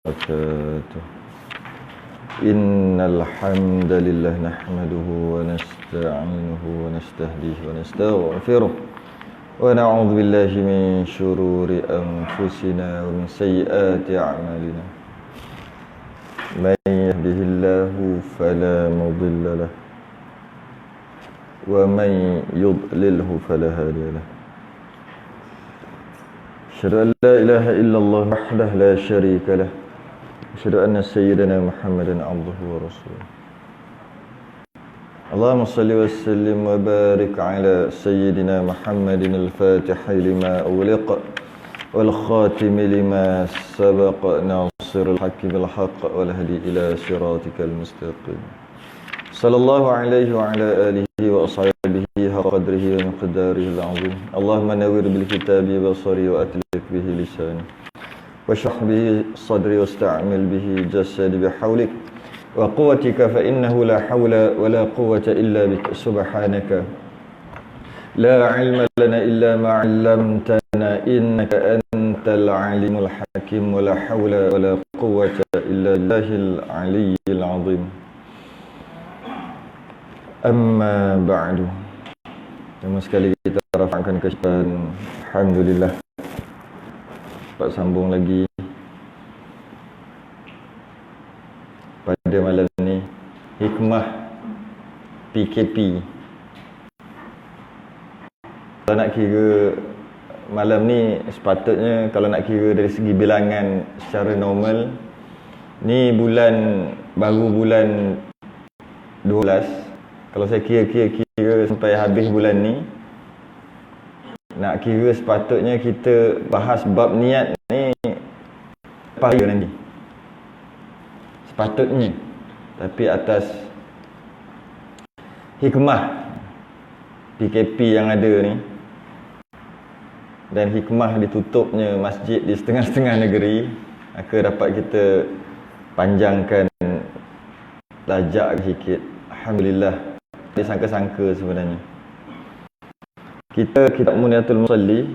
وبركاته. إن الحمد لله نحمده ونستعينه ونستهديه ونستغفره ونعوذ بالله من شرور أنفسنا ومن سيئات أعمالنا. من يهده الله فلا مضل له ومن يضلله فلا هادي له. أشهد أن لا إله إلا الله وحده لا شريك له. أشهد أن سيدنا محمدا عبده ورسوله. اللهم صل وسلم وبارك على سيدنا محمد الفاتح لما أغلق والخاتم لما سبق ناصر الحق بالحق والهدي إلى صراطك المستقيم. صلى الله عليه وعلى آله وأصحابه حق قدره ومقداره العظيم. اللهم نور بالكتاب بصري وأتلف به لساني واشرح به صدري واستعمل به جسدي بحولك وقوتك فإنه لا حول ولا قوة إلا بك سبحانك لا علم لنا إلا ما علمتنا إنك أنت العليم الحكيم ولا حول ولا قوة إلا بالله العلي العظيم. Amma ba'du. Pertama sekali kita rafa'kan kesyukuran. Alhamdulillah. Dapat sambung lagi pada malam ni. Hikmah PKP. Kalau nak kira malam ni, sepatutnya kalau nak kira dari segi bilangan secara normal, ni baru bulan 12. Kalau saya kira sampai habis bulan ni, nak kira sepatutnya kita bahas bab niat ni pagi nanti. Sepatutnya. Tapi atas hikmah PKP yang ada ni dan hikmah ditutupnya masjid di setengah-setengah negeri, maka dapat kita panjangkan lajak sikit. Alhamdulillah. Disangka-sangka sebenarnya. Kitab Muniatul Musalli,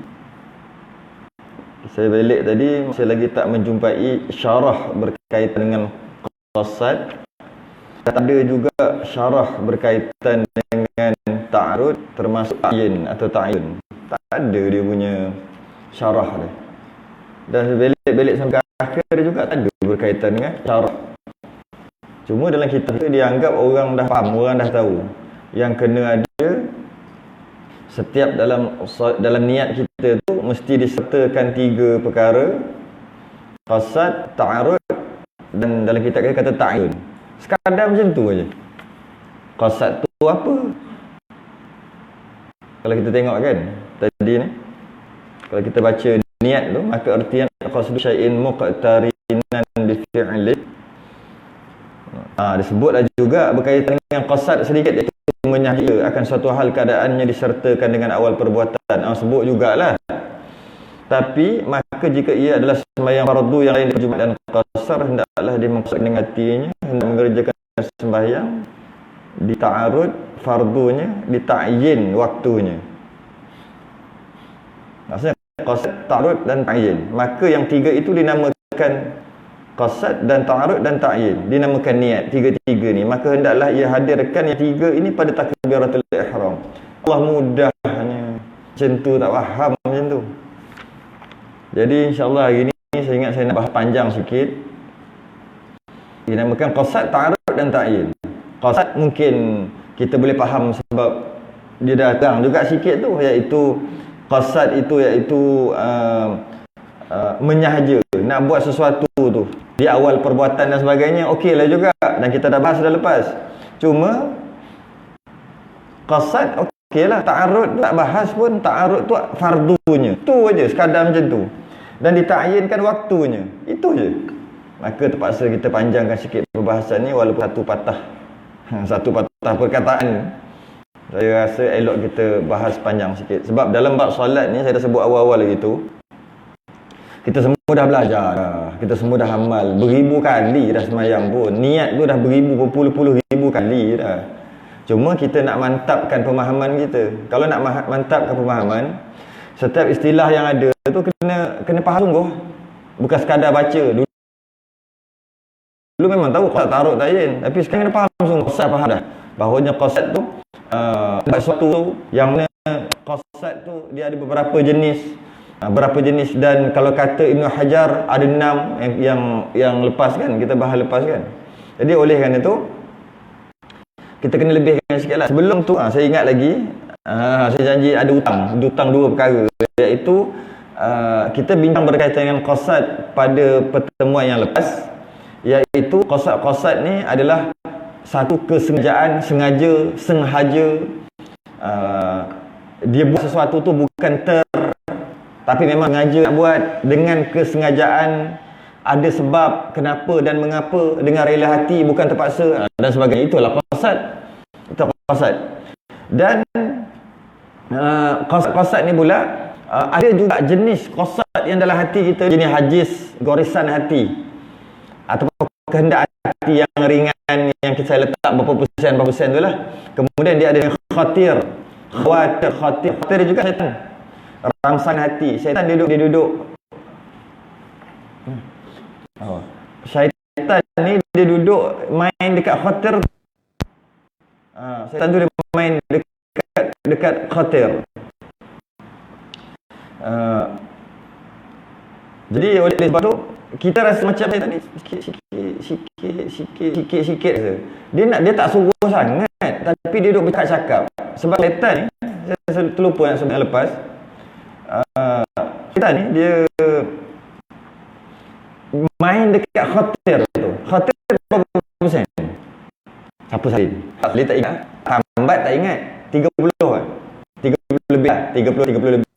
saya balik tadi, saya lagi tak menjumpai syarah berkaitan dengan qasad. Tak ada juga syarah berkaitan dengan ta'arud, termasuk ta'yin atau ta'yun. Tak ada dia punya syarah dia. Dan balik sampai akhir juga tak ada berkaitan dengan syarah. Cuma dalam kitab itu dianggap orang dah faham, orang dah tahu. Yang kena ada setiap dalam niat kita tu mesti disertakan 3 perkara: qasad, ta'arud, dan dalam kitab kita kata ta'yun. Sekadar macam tu aja. Qasad tu apa? Kalau kita tengok kan tadi ni, kalau kita baca niat tu, maka artian qasdu syai'in muqtarinan bi fi'li. Disebutlah juga berkaitan dengan qasad sedikit, iaitu menyahja akan suatu hal keadaannya disertakan dengan awal perbuatan. Sebut jugalah. Tapi maka jika ia adalah sembahyang fardu yang lain Jumaat dan qasar, hendaklah dimaksud dengan hatinya hendak mengerjakan sembahyang, dita'arud fardunya, dita'yin waktunya. Maksudnya qasad, ta'arud dan ta'yin. Maka yang 3 itu dinamakan qasad dan ta'arud dan ta'yin, dinamakan niat. 3 ni, maka hendaklah ia hadirkan yang 3 ini pada takbiratul ihram. Allah mudahnya macam tu, tak faham macam tu. Jadi insyaAllah hari ni saya ingat saya nak bahas panjang sikit. Dinamakan qasad, ta'arud dan ta'yin. Qasad mungkin kita boleh faham sebab dia datang juga sikit tu, iaitu qasad itu iaitu menyahja, nak buat sesuatu tu di awal perbuatan dan sebagainya, okeylah juga, dan kita dah bahas dah lepas. Cuma qasad okeylah, ta'arud tak bahas pun, ta'arud tu fardunya tu aja, sekadar macam tu, dan ditakyinkan waktunya, itu je. Maka terpaksa kita panjangkan sikit perbahasan ni, walaupun satu patah perkataan saya rasa elok kita bahas panjang sikit. Sebab dalam bab solat ni, saya dah sebut awal-awal lagi tu, kita semua dah belajar dah. Kita semua dah amal beribu kali dah semayang pun. Niat tu dah berpuluh-puluh ribu kali dah. Cuma kita nak mantapkan pemahaman kita. Kalau nak mantapkan pemahaman, setiap istilah yang ada tu kena faham sungguh. Bukan sekadar baca. Dulu memang tahu qasad ta'arud ta'yin, tapi sekarang kena faham sungguh. Qasad faham dah. Bahawanya qasad tu sesuatu tu yang mana qasad tu dia ada beberapa jenis. Berapa jenis, dan kalau kata Ibn Hajar ada 6 yang lepas kan, kita bahas lepas kan. Jadi oleh kerana itu kita kena lebihkan sikit lah. Sebelum tu saya ingat lagi, saya janji ada hutang 2 perkara, iaitu kita bincang berkaitan dengan qasad pada pertemuan yang lepas, iaitu qasad ni adalah satu kesengajaan, sengaja dia buat sesuatu tu bukan tapi memang sengaja nak buat dengan kesengajaan, ada sebab kenapa dan mengapa, dengan rela hati, bukan terpaksa dan sebagainya. Itulah qasad. Itu qasad. Dan qasad ni pula ada juga jenis qasad yang dalam hati kita, jenis hajis, gorisan hati ataupun kehendak hati yang ringan, yang kita letak berapa persen tu lah. Kemudian dia ada khatir juga syaitan, rangsang hati. Syaitan dia duduk syaitan ni dia duduk main dekat khatir. Syaitan tu dia main dekat khatir. Jadi oleh sebab tu kita rasa macam syaitan ni sikit je. Dia tak suruh sangat, tapi dia duduk bercakap. Sebab syaitan ni, saya terlupa nak sebut yang lepas, syaitan ni dia main dekat khatir tu. Khatir berapa persen? Siapa salin? Dia tak ingat. Tambat tak ingat. 30 kan? 30 lebih lah. 30 lebih.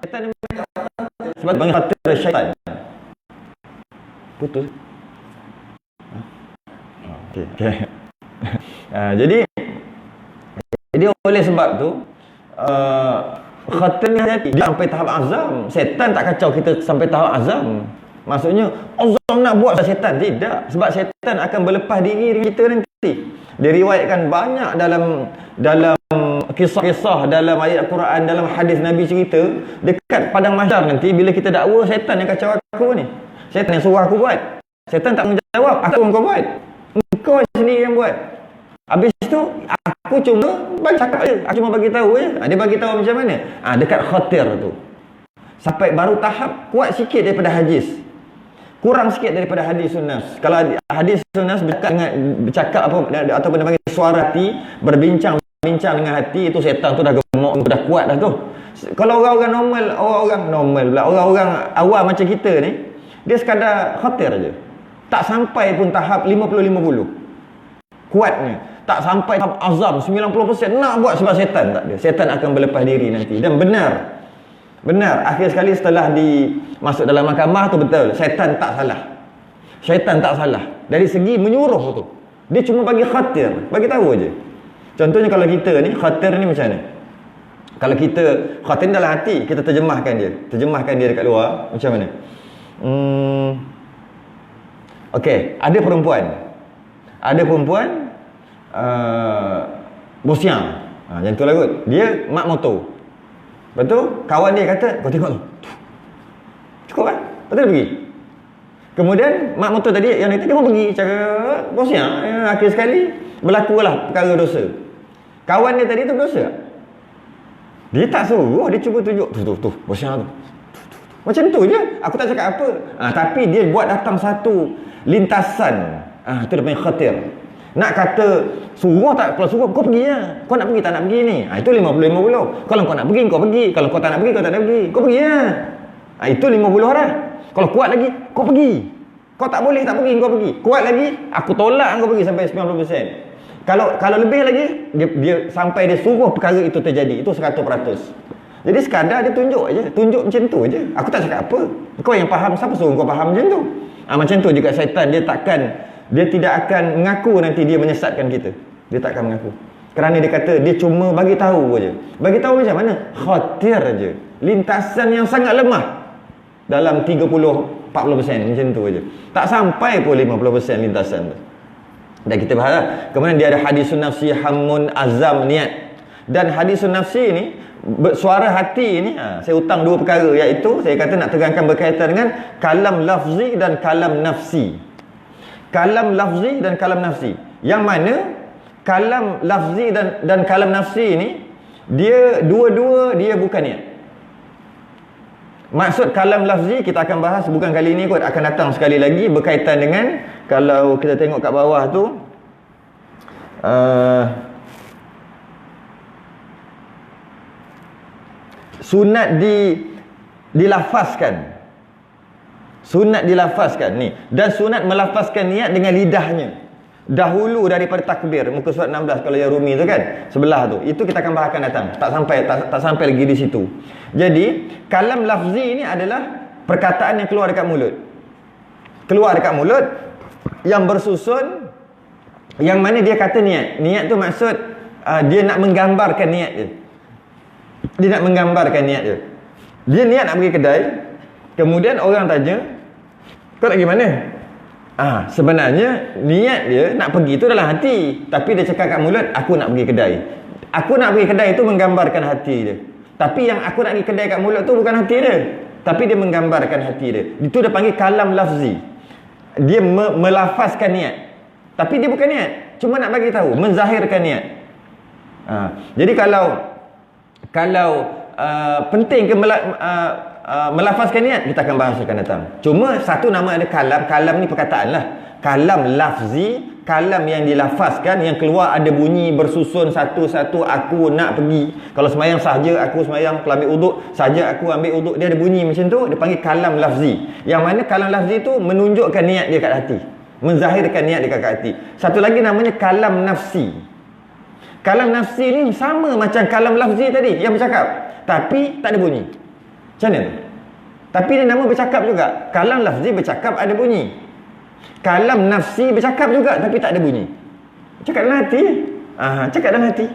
Syaitan ni main dekat khatir. Sebab tu panggil khatir syaitan. Putus. Okay. Jadi oleh sebab tu khatir ni hati dia sampai tahap azam. Syaitan tak kacau kita sampai tahap azam. Maksudnya azam nak buat syaitan, tidak. Sebab syaitan akan berlepas diri dengan kita nanti. Diriwayatkan banyak dalam kisah-kisah, dalam ayat Quran, dalam hadis Nabi cerita, dekat padang mahsyar nanti bila kita dakwa, syaitan yang kacau aku ni. Syaitan yang suruh aku buat. Syaitan tak menjawab, apa yang kau buat? Kau sendiri yang buat. Habis tu aku cuma bagi cakap je, aku cuma bagi tahu je. Dia bagi tahu macam mana? Dekat khatir tu. Sampai baru tahap kuat sikit daripada hadis. Kurang sikit daripada hadis sunnah. Kalau hadis sunnah bercakap apa ataupun dia panggil suara hati, berbincang dengan hati, itu syaitan tu dah gemuk, dah kuat dah tu. Kalau orang-orang normal, orang-orang awam macam kita ni, dia sekadar khatir je. Tak sampai pun tahap 50-50. Kuatnya. Tak sampai tahap azam 90% nak buat sebab syaitan tak ada. Syaitan akan berlepas diri nanti. Dan benar. Akhir sekali setelah masuk dalam mahkamah tu betul. Syaitan tak salah. Dari segi menyuruh tu. Dia cuma bagi khatir. Bagi tahu je. Contohnya kalau kita ni, khatir ni macam mana? Kalau kita, khatir dalam hati, kita terjemahkan dia dekat luar, macam mana? Okey, ada perempuan bosiang. Macam tu lah kot. Dia mak motor. Betul? Kawan dia kata, kau tengok tu. Cukup kan? Betul dia pergi. Kemudian mak motor tadi yang dia pun pergi cara bosiang. Akhir sekali berlakulah perkara dosa. Kawan dia tadi tu dosa. Dia tak suruh, dia cuba tunjuk tu bosiang tu. Macam tu je. Aku tak cakap apa. Tapi dia buat datang satu lintasan. Itu dia punya khatir. Nak kata suruh tak, kalau suruh kau pergi lah. Kau nak pergi tak nak pergi ni. Itu 50-50. Kalau kau nak pergi kau pergi. Kalau kau tak nak pergi kau tak nak pergi. Kau pergi lah. Itu 50 dah. Kalau kuat lagi kau pergi. Kau tak boleh tak pergi kau pergi. Kuat lagi aku tolak kau pergi sampai 90%. Kalau lebih lagi dia sampai dia suruh perkara itu terjadi. Itu 100%. Jadi sekadar dia tunjuk aja, tunjuk macam tu aja. Aku tak cakap apa. Kau yang faham, siapa suruh kau faham macam tu? Macam tu juga syaitan, dia tidak akan mengaku nanti dia menyesatkan kita. Dia tak akan mengaku. Kerana dia kata dia cuma bagi tahu aja. Bagi tahu macam mana? Khatir aja. Lintasan yang sangat lemah. Dalam 30-40% macam tu aja. Tak sampai pun 50% lintasan tu. Dan kita bahas. Kemudian dia ada hadisun nafsi, hamun, azam, niat. Dan hadisun nafsi ni, suara hati ni, saya hutang 2 perkara, iaitu saya kata nak terangkan berkaitan dengan kalam lafzi dan kalam nafsi. Kalam lafzi dan kalam nafsi. Yang mana kalam lafzi dan kalam nafsi ni, dia dua-dua dia bukan niat. Maksud kalam lafzi kita akan bahas bukan kali ini kot, akan datang sekali lagi berkaitan dengan, kalau kita tengok kat bawah tu, sunat dilafazkan. Sunat dilafazkan ni, dan sunat melafazkan niat dengan lidahnya dahulu daripada takbir. Muka surat 16 kalau yang Rumi tu kan, sebelah tu. Itu kita akan bahaskan datang. Tak sampai lagi di situ. Jadi, kalam lafzi ni adalah perkataan yang keluar dekat mulut. Keluar dekat mulut yang bersusun, yang mana dia kata niat. Niat tu maksud dia nak menggambarkan niat dia. Dia nak menggambarkan niat dia. Dia niat nak pergi kedai, kemudian orang tanya, kau nak pergi mana? Sebenarnya niat dia nak pergi tu dalam hati, tapi dia cakap kat mulut, aku nak pergi kedai. Aku nak pergi kedai tu menggambarkan hati dia. Tapi yang aku nak pergi kedai kat mulut tu bukan hati dia, tapi dia menggambarkan hati dia. Itu dia panggil kalam lafzi. Dia melafazkan niat, tapi dia bukan niat, cuma nak bagi tahu, menzahirkan niat. Jadi kalau penting ke melafazkan niat, kita akan bahas akan datang. Cuma satu nama ada kalam. Kalam ni perkataan lah. Kalam lafzi, kalam yang dilafazkan, yang keluar ada bunyi bersusun satu-satu. Aku nak pergi, kalau semayang sahaja aku semayang, kalau ambil uduk sahaja aku ambil uduk, dia ada bunyi macam tu, dia panggil kalam lafzi. Yang mana kalam lafzi tu menunjukkan niat dia kat hati, menzahirkan niat dia kat hati. Satu lagi namanya kalam nafsi. Kalam nafsi ni sama macam kalam lafzi tadi yang bercakap, tapi tak ada bunyi. Macam mana tu? Tapi dia nama bercakap juga. Kalam lafzi bercakap ada bunyi. Kalam nafsi bercakap juga tapi tak ada bunyi. Cakap dalam hati. Cakap dalam hati.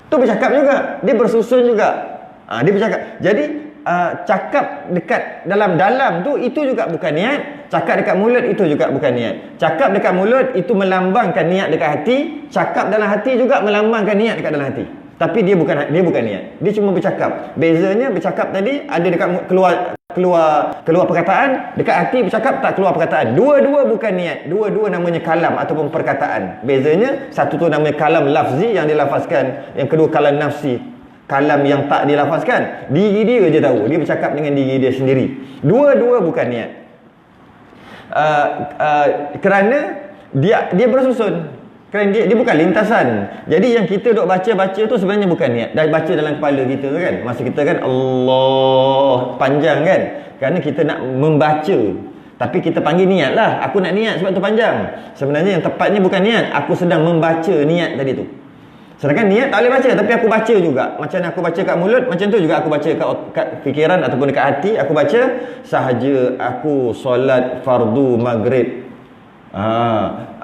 Tu bercakap juga. Dia bersusun juga. Dia bercakap. Jadi cakap dekat dalam tu itu juga bukan niat. Cakap dekat mulut itu juga bukan niat. Cakap dekat mulut itu melambangkan niat dekat hati. Cakap dalam hati juga melambangkan niat dekat dalam hati. Tapi dia bukan niat. Dia cuma bercakap. Bezanya bercakap tadi ada dekat keluar perkataan, dekat hati bercakap tak keluar perkataan. Dua-dua bukan niat. Dua-dua namanya kalam ataupun perkataan. Bezanya satu tu namanya kalam lafzi yang dilafazkan, yang kedua kalam nafsi, kalam yang tak dilafazkan. Diri dia je tahu. Dia bercakap dengan diri dia sendiri. Dua-dua bukan niat. Kerana dia bersusun. Kerana dia bukan lintasan. Jadi yang kita duk baca-baca tu sebenarnya bukan niat. Dah baca dalam kepala kita tu kan. Masa kita kan Allah panjang kan. Kerana kita nak membaca. Tapi kita panggil niat lah. Aku nak niat sebab tu panjang. Sebenarnya yang tepatnya bukan niat. Aku sedang membaca niat tadi tu. Sedangkan niat tak boleh baca. Tapi aku baca juga. Macam aku baca kat mulut, macam tu juga aku baca kat fikiran ataupun dekat hati. Aku baca sahaja aku solat fardu maghrib 3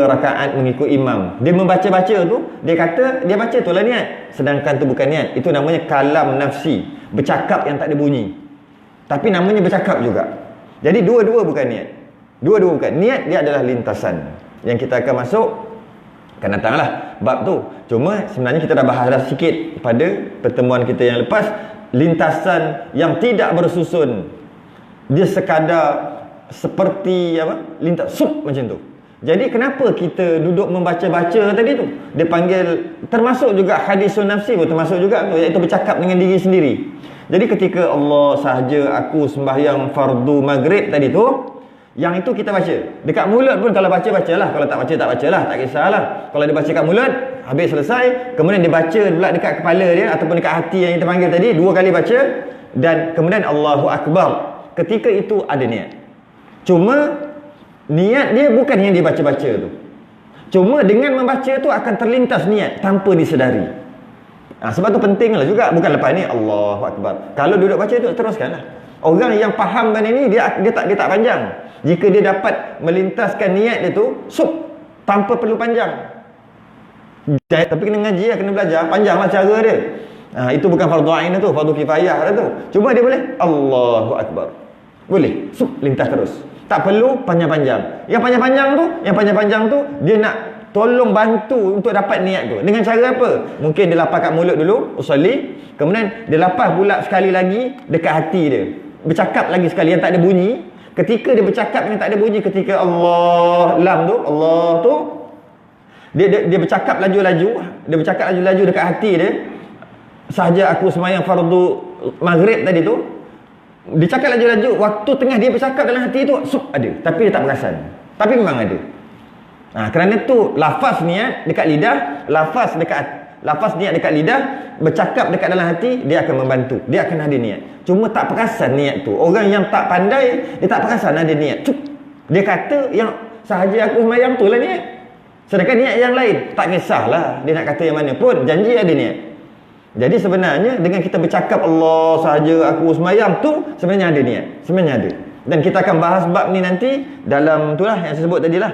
rakaat mengikut imam. Dia membaca-baca tu, dia kata dia baca tu lah niat. Sedangkan tu bukan niat. Itu namanya kalam nafsi, bercakap yang tak ada bunyi. Tapi namanya bercakap juga. Jadi dua-dua bukan niat. Dua-dua bukan. Niat dia adalah lintasan. Yang kita akan masuk, akan datanglah bab tu. Cuma sebenarnya kita dah bahas dah sikit pada pertemuan kita yang lepas. Lintasan yang tidak bersusun. Dia sekadar seperti lintas sup macam tu. Jadi kenapa kita duduk membaca-baca tadi tu? Dia panggil, termasuk juga hadisun nafsi pun termasuk juga tu, iaitu bercakap dengan diri sendiri. Jadi ketika Allah sahaja aku sembahyang fardu maghrib tadi tu, yang itu kita baca. Dekat mulut pun kalau baca-bacalah, kalau tak bacalah, tak kisahlah. Kalau dia baca kat mulut, habis selesai, kemudian dia baca pula dekat kepala dia ataupun dekat hati yang kita panggil tadi, 2 kali baca, dan kemudian Allahu Akbar. Ketika itu ada niat. Cuma niat dia bukan yang dia baca-baca tu. Cuma dengan membaca tu akan terlintas niat tanpa disedari. Sebab tu penting lah juga. Bukan lepas ni Allahu Akbar. Kalau duduk baca tu teruskanlah. Orang yang faham benda ni dia tak panjang. Jika dia dapat melintaskan niat dia tu tanpa perlu panjang. Tapi kena ngaji lah, kena belajar. Panjanglah cara dia. Itu bukan fardu ain tu, fardu kifayah lah tu. Cuma dia boleh Allahu Akbar. Boleh. Lintas terus. Tak perlu panjang-panjang. Yang panjang-panjang tu dia nak tolong bantu untuk dapat niat tu. Dengan cara apa? Mungkin dia lapar kat mulut dulu, usolli, kemudian dia lapar pula sekali lagi dekat hati dia. Bercakap lagi sekali yang tak ada bunyi, Ketika dia bercakap yang tak ada bunyi, ketika Allah lam tu, Allah tu, dia bercakap laju-laju, dekat hati dia. Sahaja aku semayang fardu maghrib tadi tu, dia cakap laju-laju, waktu tengah dia bercakap dalam hati tu, ada, tapi dia tak perasan. Tapi memang ada. Kerana tu lafaz niat dekat lidah, lafaz niat dekat lidah, bercakap dekat dalam hati, dia akan membantu. Dia akan ada niat. Cuma tak perasan niat tu. Orang yang tak pandai, dia tak perasan ada niat. Dia kata yang sahaja aku semayang tu lah niat. Sedangkan niat yang lain, tak kisahlah dia nak kata yang mana pun, janji ada niat. Jadi sebenarnya dengan kita bercakap Allah sahaja aku semayang tu, sebenarnya ada niat. Sebenarnya ada. Dan kita akan bahas bab ni nanti dalam itulah yang saya sebut tadilah.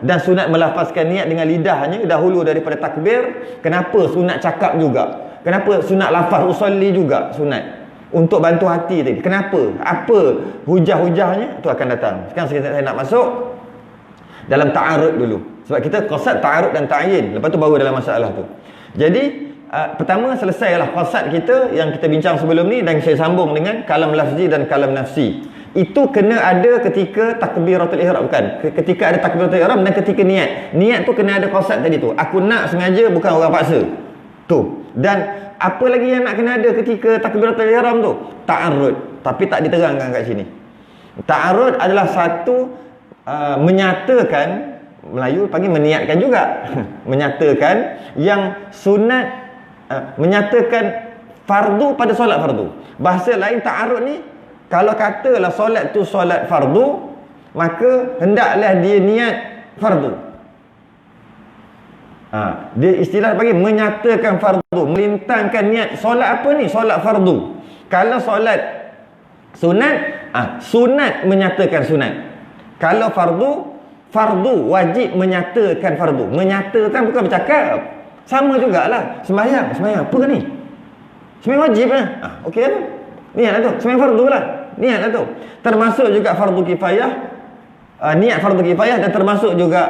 Dan sunat melafazkan niat dengan lidahnya dahulu daripada takbir. Kenapa sunat cakap juga? Kenapa sunat lafaz usolli juga sunat? Untuk bantu hati tadi. Kenapa? Apa hujah-hujahnya? Itu akan datang. Sekarang saya nak masuk dalam ta'arud dulu. Sebab kita qasad, ta'arud dan ta'yin. Lepas tu baru dalam masalah tu. Jadi pertama selesailah qasad kita yang kita bincang sebelum ni, dan saya sambung dengan kalam lafzi dan kalam nafsi. Itu kena ada ketika takbiratul ihram, bukan? Ketika ada takbiratul ihram dan ketika niat. Niat tu kena ada qasad tadi tu. Aku nak sengaja, bukan orang paksa. Tu. Dan apa lagi yang nak kena ada ketika takbiratul ihram tu? Ta'arud. Tapi tak diterangkan kat sini. Ta'arud adalah satu menyatakan, Melayu panggil meniatkan juga. Menyatakan yang sunat, menyatakan fardu pada solat fardu. Bahasa lain ta'arud ni, kalau katalah solat tu solat fardu, maka hendaklah dia niat fardu. Dia istilah bagi menyatakan fardu, melintangkan niat. Solat apa ni? Solat fardu. Kalau solat sunat, sunat menyatakan sunat. Kalau fardu, fardu wajib menyatakan fardu. Menyatakan bukan bercakap. Sama jugalah sembahyang. Sembahyang apa ni? Sembahyang wajib lah. Okey lah tu. Niat lah tu. Sembahyang fardu lah. Niat lah tu. Termasuk juga fardu kifayah. Niat fardu kifayah, dan termasuk juga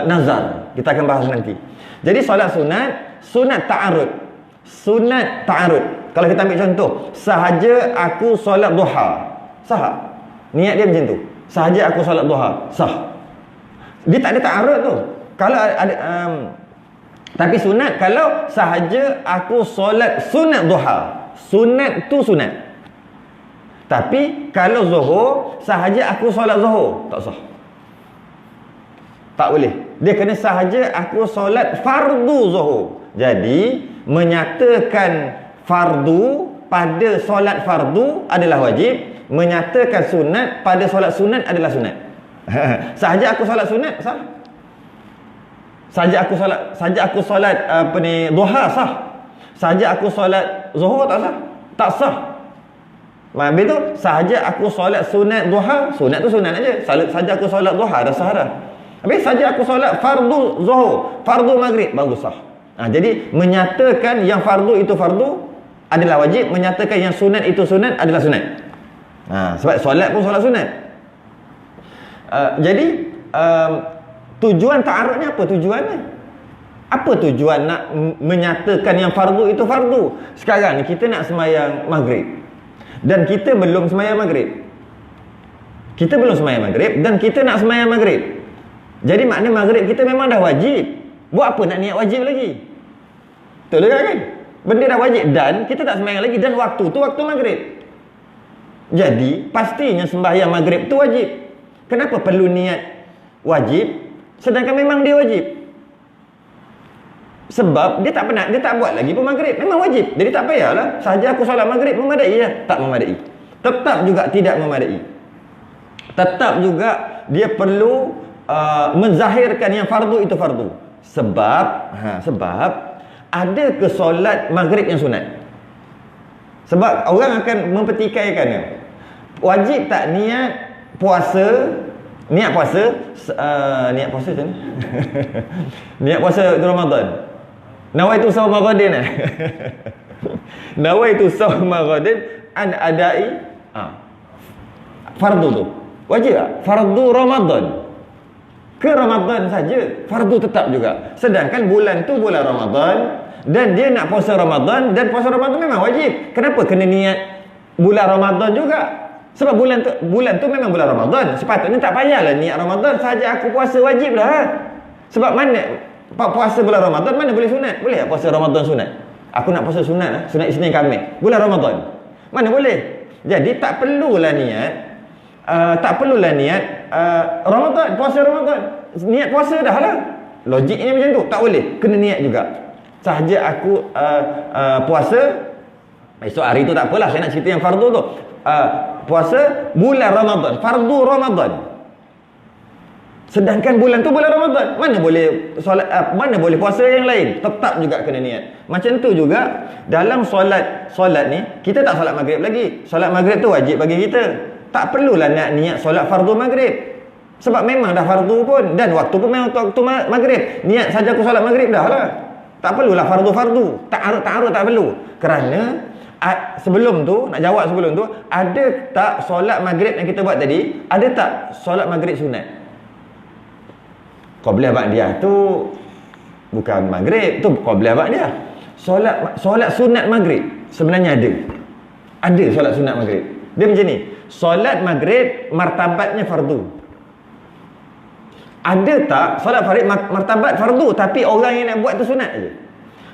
nazar. Kita akan bahas nanti. Jadi solat sunat, sunat ta'arud. Sunat ta'arud. Kalau kita ambil contoh, sahaja aku solat duha, sah. Niat dia macam tu. Sahaja aku solat duha, sah. Dia tak ada ta'arud tu. Kalau ada tapi sunat, kalau sahaja aku solat sunat duha, sunat tu sunat. Tapi kalau zuhur, sahaja aku solat zuhur, tak sah. Tak boleh. Dia kena sahaja aku solat fardu zuhur. Jadi menyatakan fardu pada solat fardu adalah wajib, menyatakan sunat pada solat sunat adalah sunat. Sahaja aku solat sunat, sah. Sahaja aku solat duha, sah. Sahaja aku solat zuhur, tak sah. Tak sah. Habis tu sahaja aku solat sunat duha, sunat tu sunat aja. Sahaja aku solat duha dah sah dah. Habis sahaja aku solat fardu zuhur, fardu maghrib, baru sah. Jadi menyatakan yang fardu itu fardu adalah wajib, menyatakan yang sunat itu sunat adalah sunat. Sebab solat pun solat sunat. Jadi tujuan ta'arud ni apa tujuannya? Apa tujuan nak menyatakan yang fardu itu fardu? Sekarang ni kita nak semayang maghrib, dan kita belum semayang maghrib. Kita belum semayang maghrib dan kita nak semayang maghrib. Jadi makna maghrib kita memang dah wajib. Buat apa nak niat wajib lagi? Betul kan? Benda dah wajib dan kita tak sembahyang lagi, dan waktu tu waktu maghrib. Jadi pastinya sembahyang maghrib tu wajib. Kenapa perlu niat wajib sedangkan memang dia wajib? Sebab dia tak buat lagi pun maghrib, memang wajib. Jadi tak payahlah sahaja aku solat maghrib memadai lah. Tak memadai. Tetap juga tidak memadai. Tetap juga dia perlu menzahirkan yang fardu itu fardu. Sebab ada ke solat maghrib yang sunat? Sebab orang akan mempertikaikannya. Wajib tak niat puasa? Niat puasa macam ni? Niat puasa Ramadan. Nawaitu shaum Ramadan. Nawaitu shaum Ramadan an adai fardu tu. Wajib tak? Fardu Ramadan. Ke Ramadan saja, fardu tetap juga. Sedangkan bulan tu bulan Ramadan, dan dia nak puasa Ramadan, dan puasa Ramadan memang wajib. Kenapa kena niat bulan Ramadan juga? Sebab bulan tu memang bulan Ramadan. Sepatutnya tak payahlah niat Ramadan, saja aku puasa wajib dah. Sebab mana puasa bulan Ramadan mana boleh sunat? Boleh tak puasa Ramadan sunat? Aku nak puasa sunat, sunat Isnin Khamis, bulan Ramadan. Mana boleh? Jadi tak perlulah niat Ramadan, puasa Ramadan. Niat puasa dah lah. Logiknya macam tu. Tak boleh, kena niat juga. Sahaja aku puasa esok hari tu tak apalah, saya nak cerita yang fardu tu. Puasa bulan Ramadan, fardu Ramadan. Sedangkan bulan tu bulan Ramadan, mana boleh solat, mana boleh puasa yang lain? Tetap juga kena niat. Macam tu juga dalam solat ni, kita tak solat maghrib lagi. Solat maghrib tu wajib bagi kita. Tak perlulah nak niat solat fardu maghrib. Sebab memang dah fardu pun, dan waktu pun memang waktu maghrib. Niat saja aku solat maghrib dah lah. Tak perlulah fardu-fardu. Tak perlu. Kerana sebelum tu, nak jawab sebelum tu, ada tak solat maghrib yang kita buat tadi, ada tak solat maghrib sunat? Qabliyah ba'diyah tu bukan maghrib, tu qabliyah ba'diyah. Solat sunat maghrib sebenarnya ada. Ada solat sunat maghrib. Dia macam ni. Solat maghrib martabatnya fardu. Ada tak solat maghrib martabat fardu tapi orang yang nak buat tu sunat aja?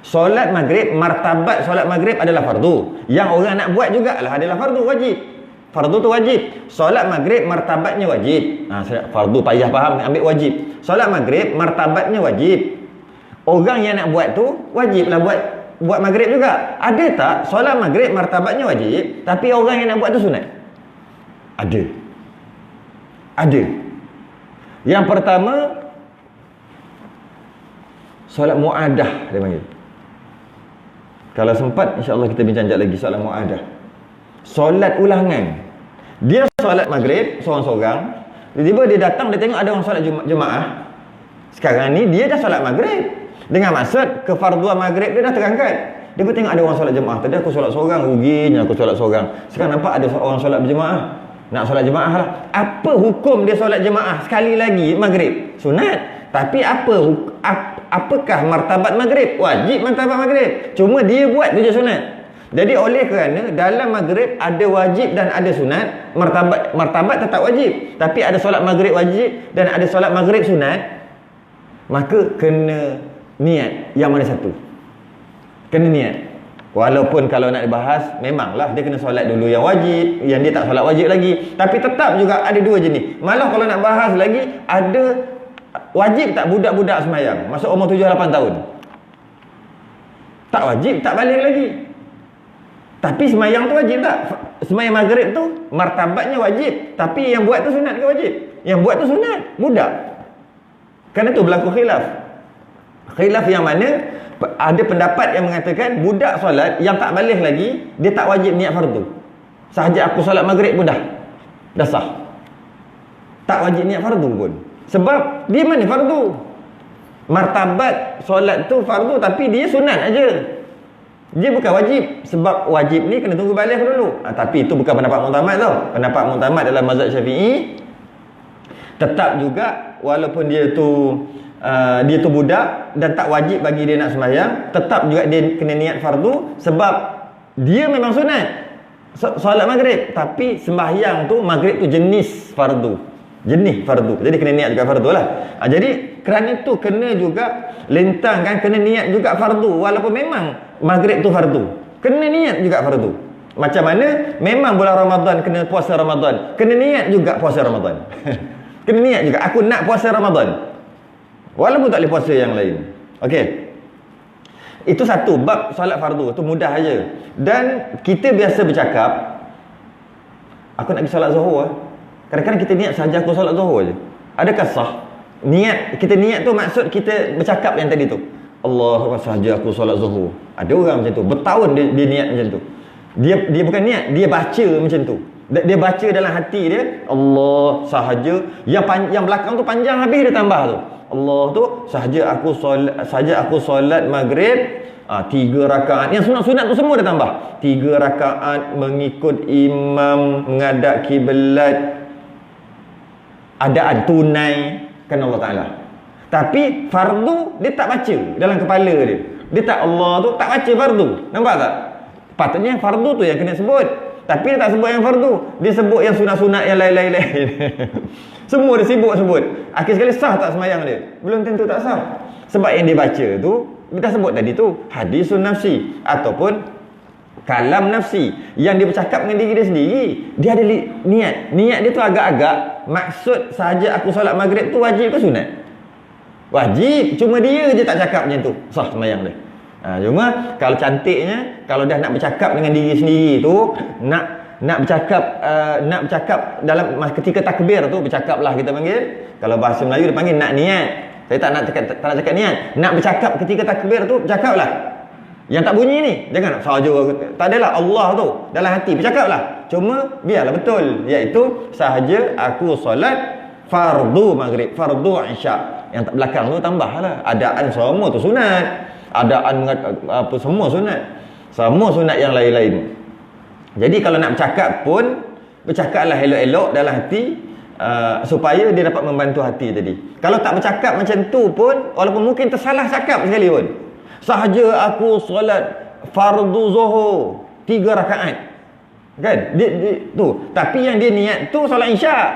Solat maghrib, martabat solat maghrib adalah fardu. Yang orang nak buat jugalah adalah fardu, wajib. Fardu tu wajib. Solat maghrib martabatnya wajib. Fardu payah faham, ambil wajib. Solat maghrib martabatnya wajib. Orang yang nak buat tu wajiblah buat maghrib juga. Ada tak solat maghrib martabatnya wajib tapi orang yang nak buat tu sunat? Ada. Yang pertama, solat muadah dia panggil. Kalau sempat insya-Allah kita bincang sekejap lagi solat muadah. Solat ulangan. Dia solat maghrib seorang-seorang, tiba-tiba dia datang, dia tengok ada orang solat jemaah. Sekarang ni dia dah solat maghrib. Dengan maksud kefarduan maghrib dia dah terangkat. Dia pun tengok ada orang solat jemaah. Tadi aku solat seorang, ruginya aku solat seorang. Sekarang nampak ada orang solat berjemaah. Nak solat jemaah lah. Apa hukum dia solat jemaah sekali lagi maghrib? Sunat. Tapi apakah martabat maghrib? Wajib martabat maghrib. Cuma dia buat tu je sunat. Jadi oleh kerana dalam maghrib ada wajib dan ada sunat, martabat tetap wajib. Tapi ada solat maghrib wajib dan ada solat maghrib sunat, maka kena niat yang mana satu. Kena niat. Walaupun kalau nak dibahas, memanglah dia kena solat dulu yang wajib, yang dia tak solat wajib lagi. Tapi tetap juga ada dua jenis. Malah kalau nak bahas lagi, ada wajib tak budak-budak semayang masuk umur 7-8 tahun? Tak wajib, tak balik lagi. Tapi semayang tu wajib tak? Semayang maghrib tu martabatnya wajib, tapi yang buat tu sunat ke wajib? Yang buat tu sunat, budak. Kerana tu berlaku khilaf. Khilaf yang mana ada pendapat yang mengatakan budak solat yang tak balik lagi, dia tak wajib niat fardu. Sahaja aku solat maghrib pun dah sah. Tak wajib niat fardu pun. Sebab dia mana fardu? Martabat solat tu fardu tapi dia sunat aja. Dia bukan wajib. Sebab wajib ni kena tunggu balik dulu. Tapi itu bukan pendapat muktamad tau. Pendapat muktamad dalam mazhab Syafi'i, tetap juga walaupun dia tu budak dan tak wajib bagi dia nak sembahyang, tetap juga dia kena niat fardu sebab dia memang sunat solat maghrib, tapi sembahyang tu maghrib tu jenis fardu. Jadi kena niat juga fardu lah. Jadi kerana tu kena juga lentangkan, kena niat juga fardu. Walaupun memang maghrib tu fardu, kena niat juga fardu. Macam mana memang bulan Ramadan kena puasa Ramadan, kena niat juga puasa Ramadan. Kena niat juga, aku nak puasa Ramadan walaupun tak boleh puasa yang lain. Okey, itu satu bab solat fardu. Tu mudah aja. Dan kita biasa bercakap, aku nak pergi solat zuhur. Kadang-kadang kita niat sahaja aku solat zuhur je. Adakah sah? Kita niat tu maksud kita bercakap yang tadi tu, Allah sahaja aku solat zuhur. Ada orang macam tu, bertahun dia niat macam tu. Dia bukan niat, dia baca macam tu. Dia baca dalam hati dia, Allah sahaja. Yang belakang tu panjang habis dia tambah tu. Allah tu sahaja aku solat maghrib 3 rakaat. Yang sunat-sunat tu semua dia tambah. 3 rakaat mengikut imam, menghadap kiblat, adaan tunai kan Allah Ta'ala. Tapi fardu dia tak baca dalam kepala dia. Dia tak, Allah tu tak baca fardu. Nampak tak? Patutnya fardu tu yang kena sebut. Tapi dia tak sebut yang fardu. Dia sebut yang sunat-sunat yang lain-lain. Semua dia sibuk sebut. Akhir sekali sah tak semayang dia? Belum tentu tak sah. Sebab yang dia baca tu, kita sebut tadi tu, hadisun nafsi. Ataupun kalam nafsi. Yang dia bercakap dengan diri dia sendiri. Dia ada niat. Niat dia tu agak-agak, maksud sahaja aku solat maghrib tu wajib ke sunat? Wajib. Cuma dia je tak cakap macam tu. Sah semayang dia. Cuma kalau cantiknya, kalau dah nak bercakap dengan diri sendiri tu, nak bercakap dalam ketika takbir tu, bercakaplah kita panggil. Kalau bahasa Melayu dia panggil nak niat. Saya tak nak cakap niat. Nak bercakap ketika takbir tu, bercakaplah. Yang tak bunyi ni, jangan saja. Tak adalah Allah tu dalam hati, bercakaplah. Cuma biarlah betul, iaitu sahaja aku solat fardu maghrib, fardu isyak. Yang tak belakang tu tambahlah. Adaan semua tu sunat. Adaan apa semua sunat. Semua sunat yang lain-lain. Jadi kalau nak bercakap pun, bercakaplah elok-elok dalam hati, supaya dia dapat membantu hati tadi. Kalau tak bercakap macam tu pun, walaupun mungkin tersalah cakap sekali pun, sahaja aku solat fardu zuhur 3 rakaat, kan? Dia tu. Tapi yang dia niat tu solat isyak.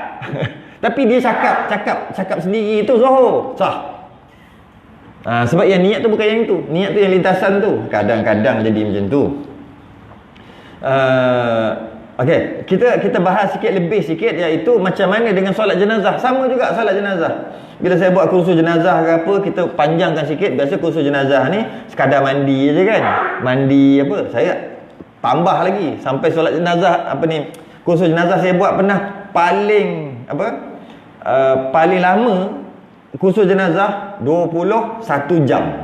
Tapi dia cakap sendiri tu zuhur, sah. Sebab yang niat tu bukan yang tu. Niat tu yang lintasan tu. Kadang-kadang jadi macam tu. Okey, kita bahas lebih sikit, iaitu macam mana dengan solat jenazah. Sama juga solat jenazah. Bila saya buat kursus jenazah ke apa, kita panjangkan sikit. Biasa kursus jenazah ni sekadar mandi je kan. Mandi apa, saya tambah lagi sampai solat jenazah. Kursus jenazah saya buat pernah paling lama kursus jenazah 21 jam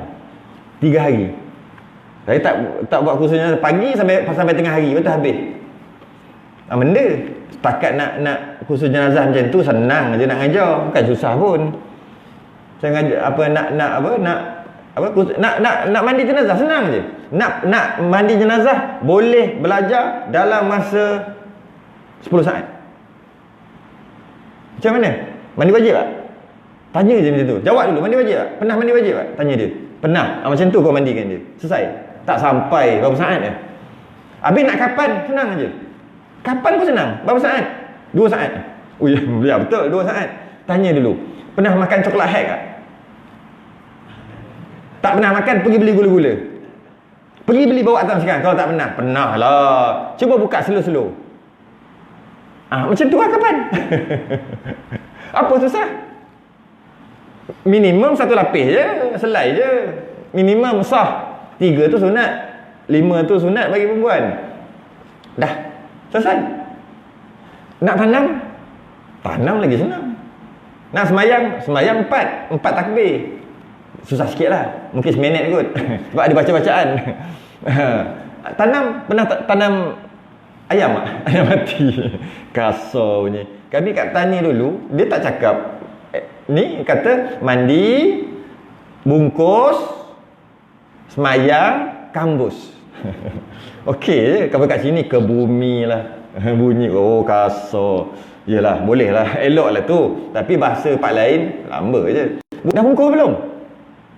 3 hari. Saya tak buat kursus jenazah pagi sampai tengah hari, betul habis. Benda setakat nak kursus jenazah macam tu senang je nak ngajar, bukan susah pun. Saya ngajar nak mandi jenazah senang je. Nak mandi jenazah boleh belajar dalam masa 10 saat. Macam mana? Mandi wajib tak? Tanya je macam tu. Jawab dulu, mandi wajib tak? Pernah mandi wajib tak? Tanya dia. Pernah. Macam tu kau mandikan dia. Selesai. Tak sampai berapa saat je. Habis nak kapan? Senang je. Kapan pun senang. Berapa saat? 2 saat. Oh ya, betul 2 saat. Tanya dulu. Pernah makan coklat hack tak? Tak pernah makan, pergi beli gula-gula. Pergi beli bawa datang sekarang. Kalau tak pernah. Pernah lah. Cuba buka slow-slow. Macam tu lah kapan? Apa susah? Minimum 1 lapis je, selai je. Minimum sah. 3 tu sunat, 5 tu sunat bagi perempuan. Dah selesai. Nak tanam lagi senang. Nak semayang 4 takbir. Susah sikit lah, mungkin seminit kot. Sebab ada baca-bacaan. Pernah tanam ayam tak? Ayam mati. Kasar punya. Kami kat petani dulu, dia tak cakap. Ni kata mandi, bungkus, semayang, kambus. Okey je. Kalau kat sini ke bumi lah. Bunyi kasar. Yelah, boleh lah. Elok lah tu. Tapi bahasa part lain lamba je. Dah bungkus belum?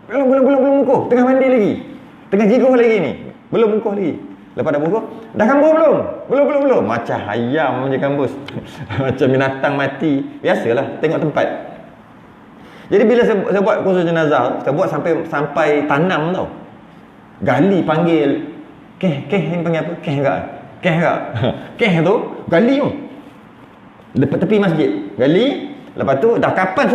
Belum bungkus. Tengah mandi lagi. Tengah jiguh lagi ni. Belum bungkus lagi. Lepas dah bungkus, dah kambus belum? Belum. Macam ayam je kambus. Macam binatang mati. Biasalah, tengok tempat. Jadi bila saya buat kursus jenazah, saya buat sampai tanam tau. Gali panggil keh ni panggil apa? Keh tu gali tu. Dekat tepi masjid. Gali, lepas tu dah kapan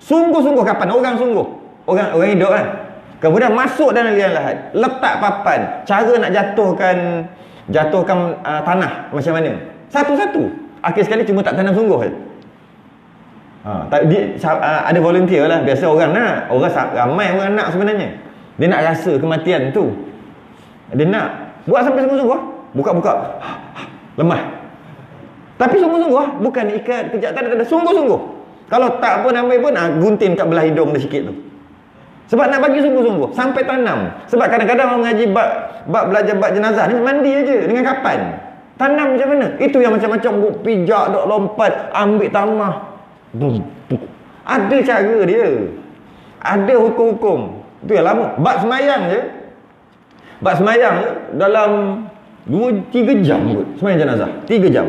sungguh-sungguh kapan orang sungguh. Orang hidup kan. Kemudian masuk dalam liang lahat, letak papan, cara nak jatuhkan tanah macam mana. Satu-satu. Akhir sekali cuma tak tanam sungguh je. Ada volunteer lah. Biasa ramai orang nak sebenarnya. Dia nak rasa kematian tu. Dia nak buat sampai sungguh-sungguh. Buka-buka. Lemah. Tapi sungguh-sungguh. Bukan ikat kejap. Tak ada. Sungguh-sungguh. Kalau tak pun ambil pun gunting kat belah hidung dia sikit tu. Sebab nak bagi sungguh-sungguh. Sampai tanam. Sebab kadang-kadang orang mengaji bab belajar bab jenazah ni mandi aja. Dengan kapan? Tanam macam mana? Itu yang macam-macam pijak, dok lompat, ambil tamah. Ada cara dia. Ada hukum-hukum. Itu yang lama. Bab semayang je dalam 2-3 jam kot sembahyang jenazah. 3 jam.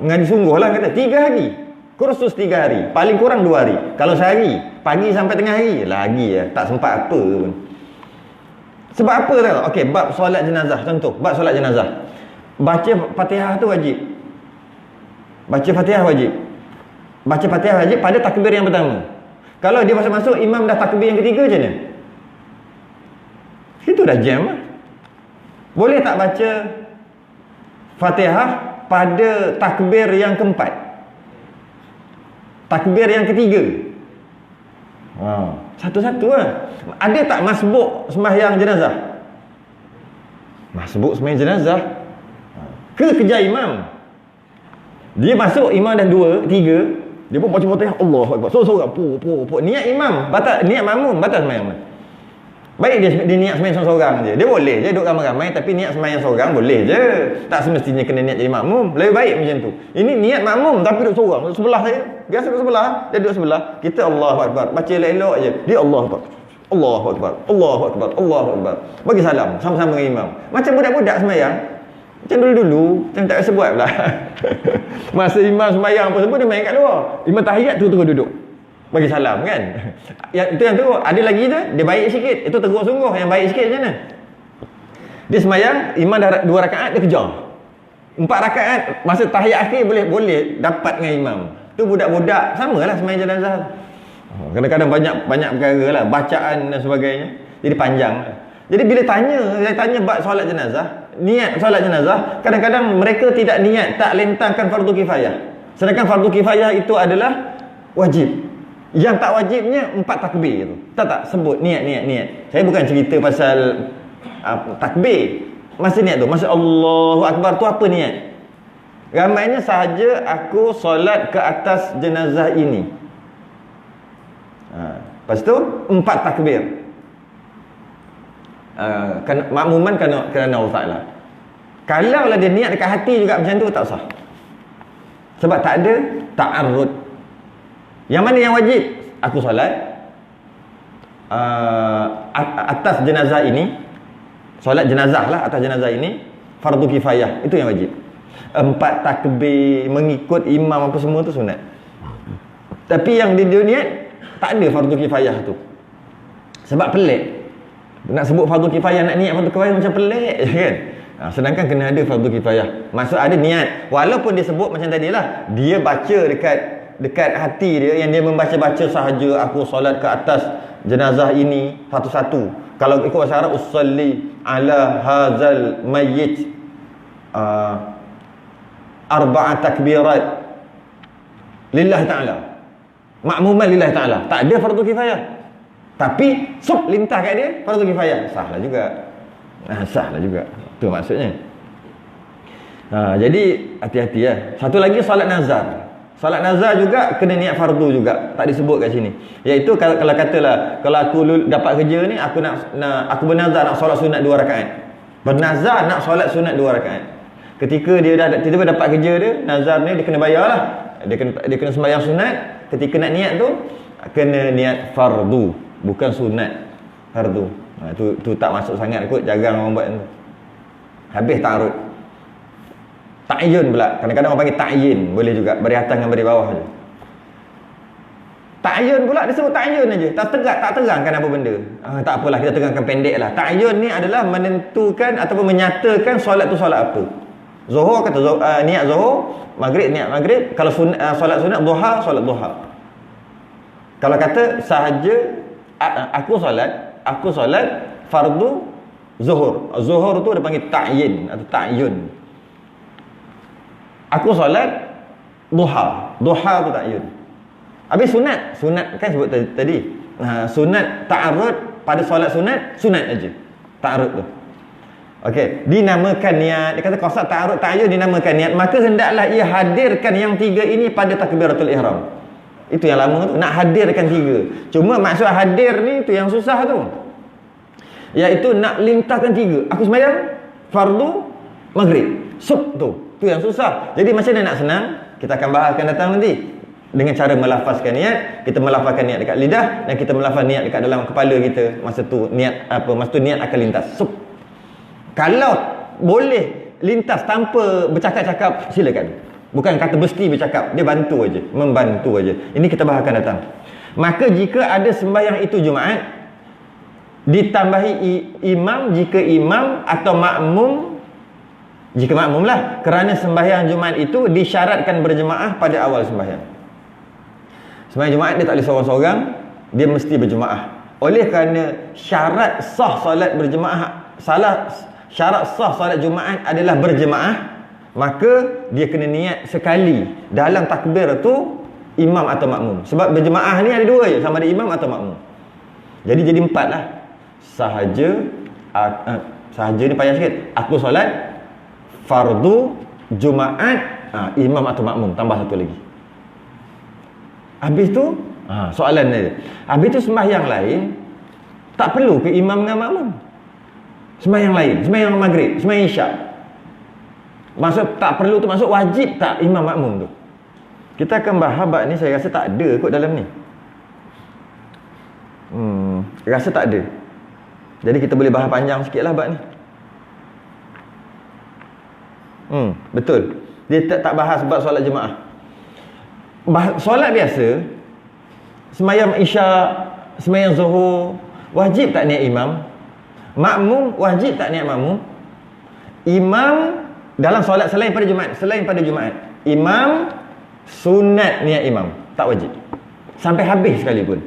Ngaji sungguh lah kata 3 hari. Kursus 3 hari. Paling kurang 2 hari. Kalau sehari, pagi sampai tengah hari, lagi ya, tak sempat apa pun. Sebab apa tahu? Okey, bab solat jenazah contoh. Bab solat jenazah. Baca Fatihah tu wajib. Baca Fatihah wajib. Baca Fatihah wajib pada takbir yang pertama. Kalau dia masuk-masuk imam dah takbir yang ketiga macam mana? Itu dah jam lah. Boleh tak baca Fatihah pada takbir yang keempat? Takbir yang ketiga? Satu-satu lah. Ada tak masbuk sembahyang jenazah? Masbuk sembahyang jenazah ke kejar imam. Dia masuk, imam dah 2, 3, dia pun baca Fatihah, Allahu Akbar. Sorang-sorang, niat imam, batal, niat makmum, batal sembahyang. Baik dia niat sembahyang seorang je. Dia boleh je duduk ramai-ramai, tapi niat sembahyang seorang boleh je. Tak semestinya kena niat jadi makmum. Lebih baik macam tu. Ini niat makmum tapi duduk seorang, duduk sebelah saya. Biasa duduk sebelah, dia duduk sebelah. Kita Allahu Akbar, baca elok-elok je. Dia Allahu Akbar. Allahu Akbar. Allahu Akbar. Allahu Akbar. Bagi salam sama-sama dengan imam. Macam budak-budak sembahyang. Macam dulu-dulu, macam tak biasa buat pula. Masa imam sembahyang apa semua, dia main kat luar. Imam tahiyat tu terus duduk. Bagi salam kan. Itu yang teruk. Ada lagi tu, dia baik sikit. Itu teruk sungguh. Yang baik sikit macam mana? Dia sembahyang, imam dah 2 rakaat, dia kejar. 4 rakaat, masa tahiyat akhir boleh dapat dengan imam. Tu budak-budak, samalah sembahyang jenazah. Kadang-kadang banyak perkara lah, bacaan dan sebagainya. Jadi panjang lah. Jadi bila saya tanya bab solat jenazah, niat solat jenazah, kadang-kadang mereka tidak niat, tak lentangkan fardu kifayah. Sedangkan fardu kifayah itu adalah wajib. Yang tak wajibnya 4 takbir tu. Tak sebut niat. Saya bukan cerita pasal takbir. Masa niat tu, masa Allahu Akbar tu apa niat? Ramainya sahaja aku solat ke atas jenazah ini. Lepas tu 4 takbir. Makmuman kerana Allah Ta'ala. Kalau lah dia niat dekat hati juga macam tu, tak sah. Sebab tak ada ta'arrud. Yang mana yang wajib? Aku solat atas jenazah ini, solat jenazah lah atas jenazah ini, fardu kifayah, itu yang wajib. 4 takbir mengikut imam apa semua tu sunat. Tapi yang dia niat tak ada fardu kifayah tu. Sebab pelik. Nak sebut fardu kifayah, nak niat fardu kifayah macam pelik je kan. Sedangkan kena ada fardu kifayah. Maksud ada niat. Walaupun dia sebut macam tadi lah, dia baca dekat hati dia, yang dia membaca-baca sahaja aku solat ke atas jenazah ini satu-satu. Kalau ikut bahasa Arab, usalli ala hazal mayyit 4 takbirat lillahi ta'ala, makmuman lillahi ta'ala. Tak ada fardu kifayah, tapi lintah kat dia fardu kifayah, sahlah juga. Sahlah juga. Tu maksudnya. Jadi hati-hati ya. Satu lagi solat nazar. Solat nazar juga kena niat fardu juga, tak disebut kat sini. Iaitu kalau katalah, kalau aku dapat kerja ni, aku bernazar nak solat sunat 2 rakaat. Bernazar nak solat sunat 2 rakaat. Ketika dia dah tiba-tiba dapat kerja dia, nazar ni dia kena bayar lah. Dia kena sembahyang sunat. Ketika nak niat tu kena niat fardu, bukan sunat, fardu. Tu tak masuk sangat kot, jarang orang buat tu. Habis ta'arud. Ta'yin pula. Kadang-kadang orang panggil ta'yin. Boleh juga. Beri atas dengan beri bawah je. Ta'yin pula. Dia sebut ta'yin aja. Tak terangkan apa benda. Tak apalah. Kita terangkan pendek lah. Ta'yin ni adalah menentukan ataupun menyatakan solat tu solat apa. Zuhur kata niat zuhur. Maghrib niat maghrib. Kalau solat sunat duha, solat duha. Kalau kata sahaja aku solat fardu zuhur. Zuhur tu dia panggil ta'yin atau ta'yun. Aku solat duha. Duha tu ta'yun. Habis sunat kan sebut tadi. Sunat ta'arud pada solat sunat aja. Ta'arud tu. Okey, dinamakan niat. Dia kata qasad ta'arud ta'yun dinamakan niat, maka hendaklah ia hadirkan yang 3 ini pada takbiratul ihram. Itu yang lama tu, nak hadirkan 3. Cuma maksud hadir ni tu yang susah tu. Iaitu nak lintahkan 3. Aku sembahyang fardu maghrib. Tu yang susah. Jadi macam mana nak senang? Kita akan bahas akan datang nanti. Dengan cara melafazkan niat, kita melafazkan niat dekat lidah dan kita melafaz niat dekat dalam kepala kita. Masa tu niat akan lintas. Kalau boleh lintas tanpa bercakap-cakap, silakan. Bukan kata mesti bercakap, dia bantu aja, membantu aja. Ini kita bahas akan datang. Maka jika ada sembahyang itu Jumaat, ditambahi imam jika imam atau makmum, jika makmum lah, kerana sembahyang Jumaat itu disyaratkan berjemaah pada awal sembahyang. Sembahyang Jumaat dia tak boleh seorang-seorang, dia mesti berjemaah. Oleh kerana syarat sah solat berjemaah, syarat sah solat Jumaat adalah berjemaah, maka dia kena niat sekali dalam takbir tu imam atau makmum. Sebab berjemaah ni ada dua je, sama ada imam atau makmum. Jadi 4 lah. Sahaja ni payah sikit. Aku solat fardu Jumaat, imam atau makmum, tambah satu lagi. Habis tu soalan dia. Habis tu sembahyang lain tak perlu ke imam dengan makmum. Sembahyang lain, sembahyang maghrib, sembahyang isyak. Maksud tak perlu tu maksud wajib tak imam makmum tu? Kita akan bahas bab ni, saya rasa tak ada kot dalam ni. Rasa tak ada. Jadi kita boleh bahas panjang sikit lah bab ni. Betul. Dia tak bahas bab solat jemaah. Solat biasa, sembahyang isyak, sembahyang zuhur, wajib tak niat imam? Makmum wajib tak niat makmum? Imam dalam solat selain pada Jumaat, imam sunat niat imam, tak wajib sampai habis sekalipun.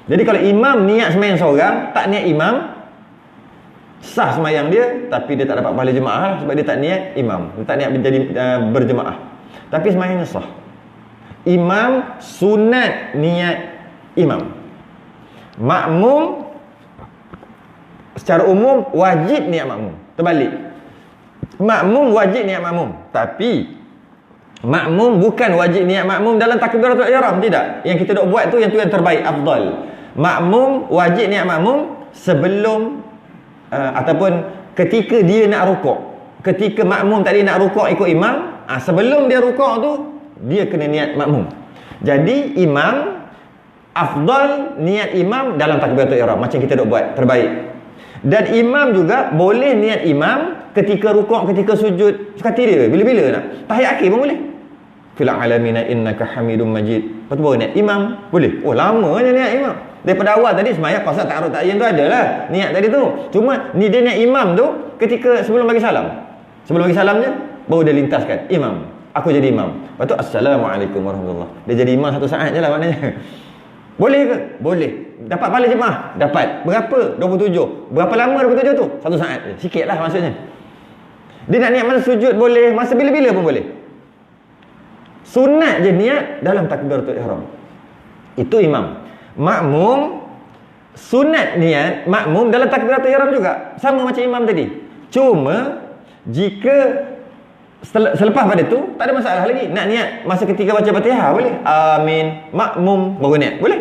Jadi kalau imam niat sembahyang seorang, tak niat imam, sah sembahyang dia, tapi dia tak dapat pahala jemaah lah, sebab dia tak niat imam, dia tak niat menjadi berjemaah, tapi sembahyangnya sah. Imam sunat niat imam, makmum secara umum wajib niat makmum. Terbalik, makmum wajib niat makmum, tapi makmum bukan wajib niat makmum dalam takbiratul ihram, tidak. Yang kita nak buat tu yang terbaik, afdal. Makmum wajib niat makmum sebelum ataupun ketika dia nak rukuk. Ketika makmum tadi nak rukuk ikut imam, sebelum dia rukuk tu dia kena niat makmum. Jadi imam afdal niat imam dalam takbiratul ihram, macam kita nak buat, terbaik. Dan imam juga boleh niat imam ketika rukuk, ketika sujud, sekati dia, bila-bila nak. Tahiyat akhir pun boleh. Fil alamina innaka hamidum majid. Lepas tu baru niat imam, boleh. Oh, lamanya niat imam. Daripada awal tadi sembahyang qasar ta'arud ta'yin tu adalah niat tadi tu. Cuma ni dia niat imam tu ketika sebelum bagi salam. Sebelum bagi salam je baru dia lintaskan imam. Aku jadi imam. Lepas tu assalamualaikum warahmatullahi. Dia jadi imam 1 saat je lah maknanya. Boleh ke? Boleh. Dapat pahala jemaah? Dapat. Berapa? 27. Berapa lama 27 tu? 1 saat je. Sikit lah maksudnya. Dia nak niat masa sujud boleh, masa bila-bila pun boleh. Sunat je niat dalam takbiratul ihram. Itu imam. Makmum sunat niat makmum dalam takbiratul ihram juga. Sama macam imam tadi. Cuma jika selepas pada tu tak ada masalah lagi. Nak niat masa ketika baca Fatihah boleh. Amin. Makmum baru niat. Boleh.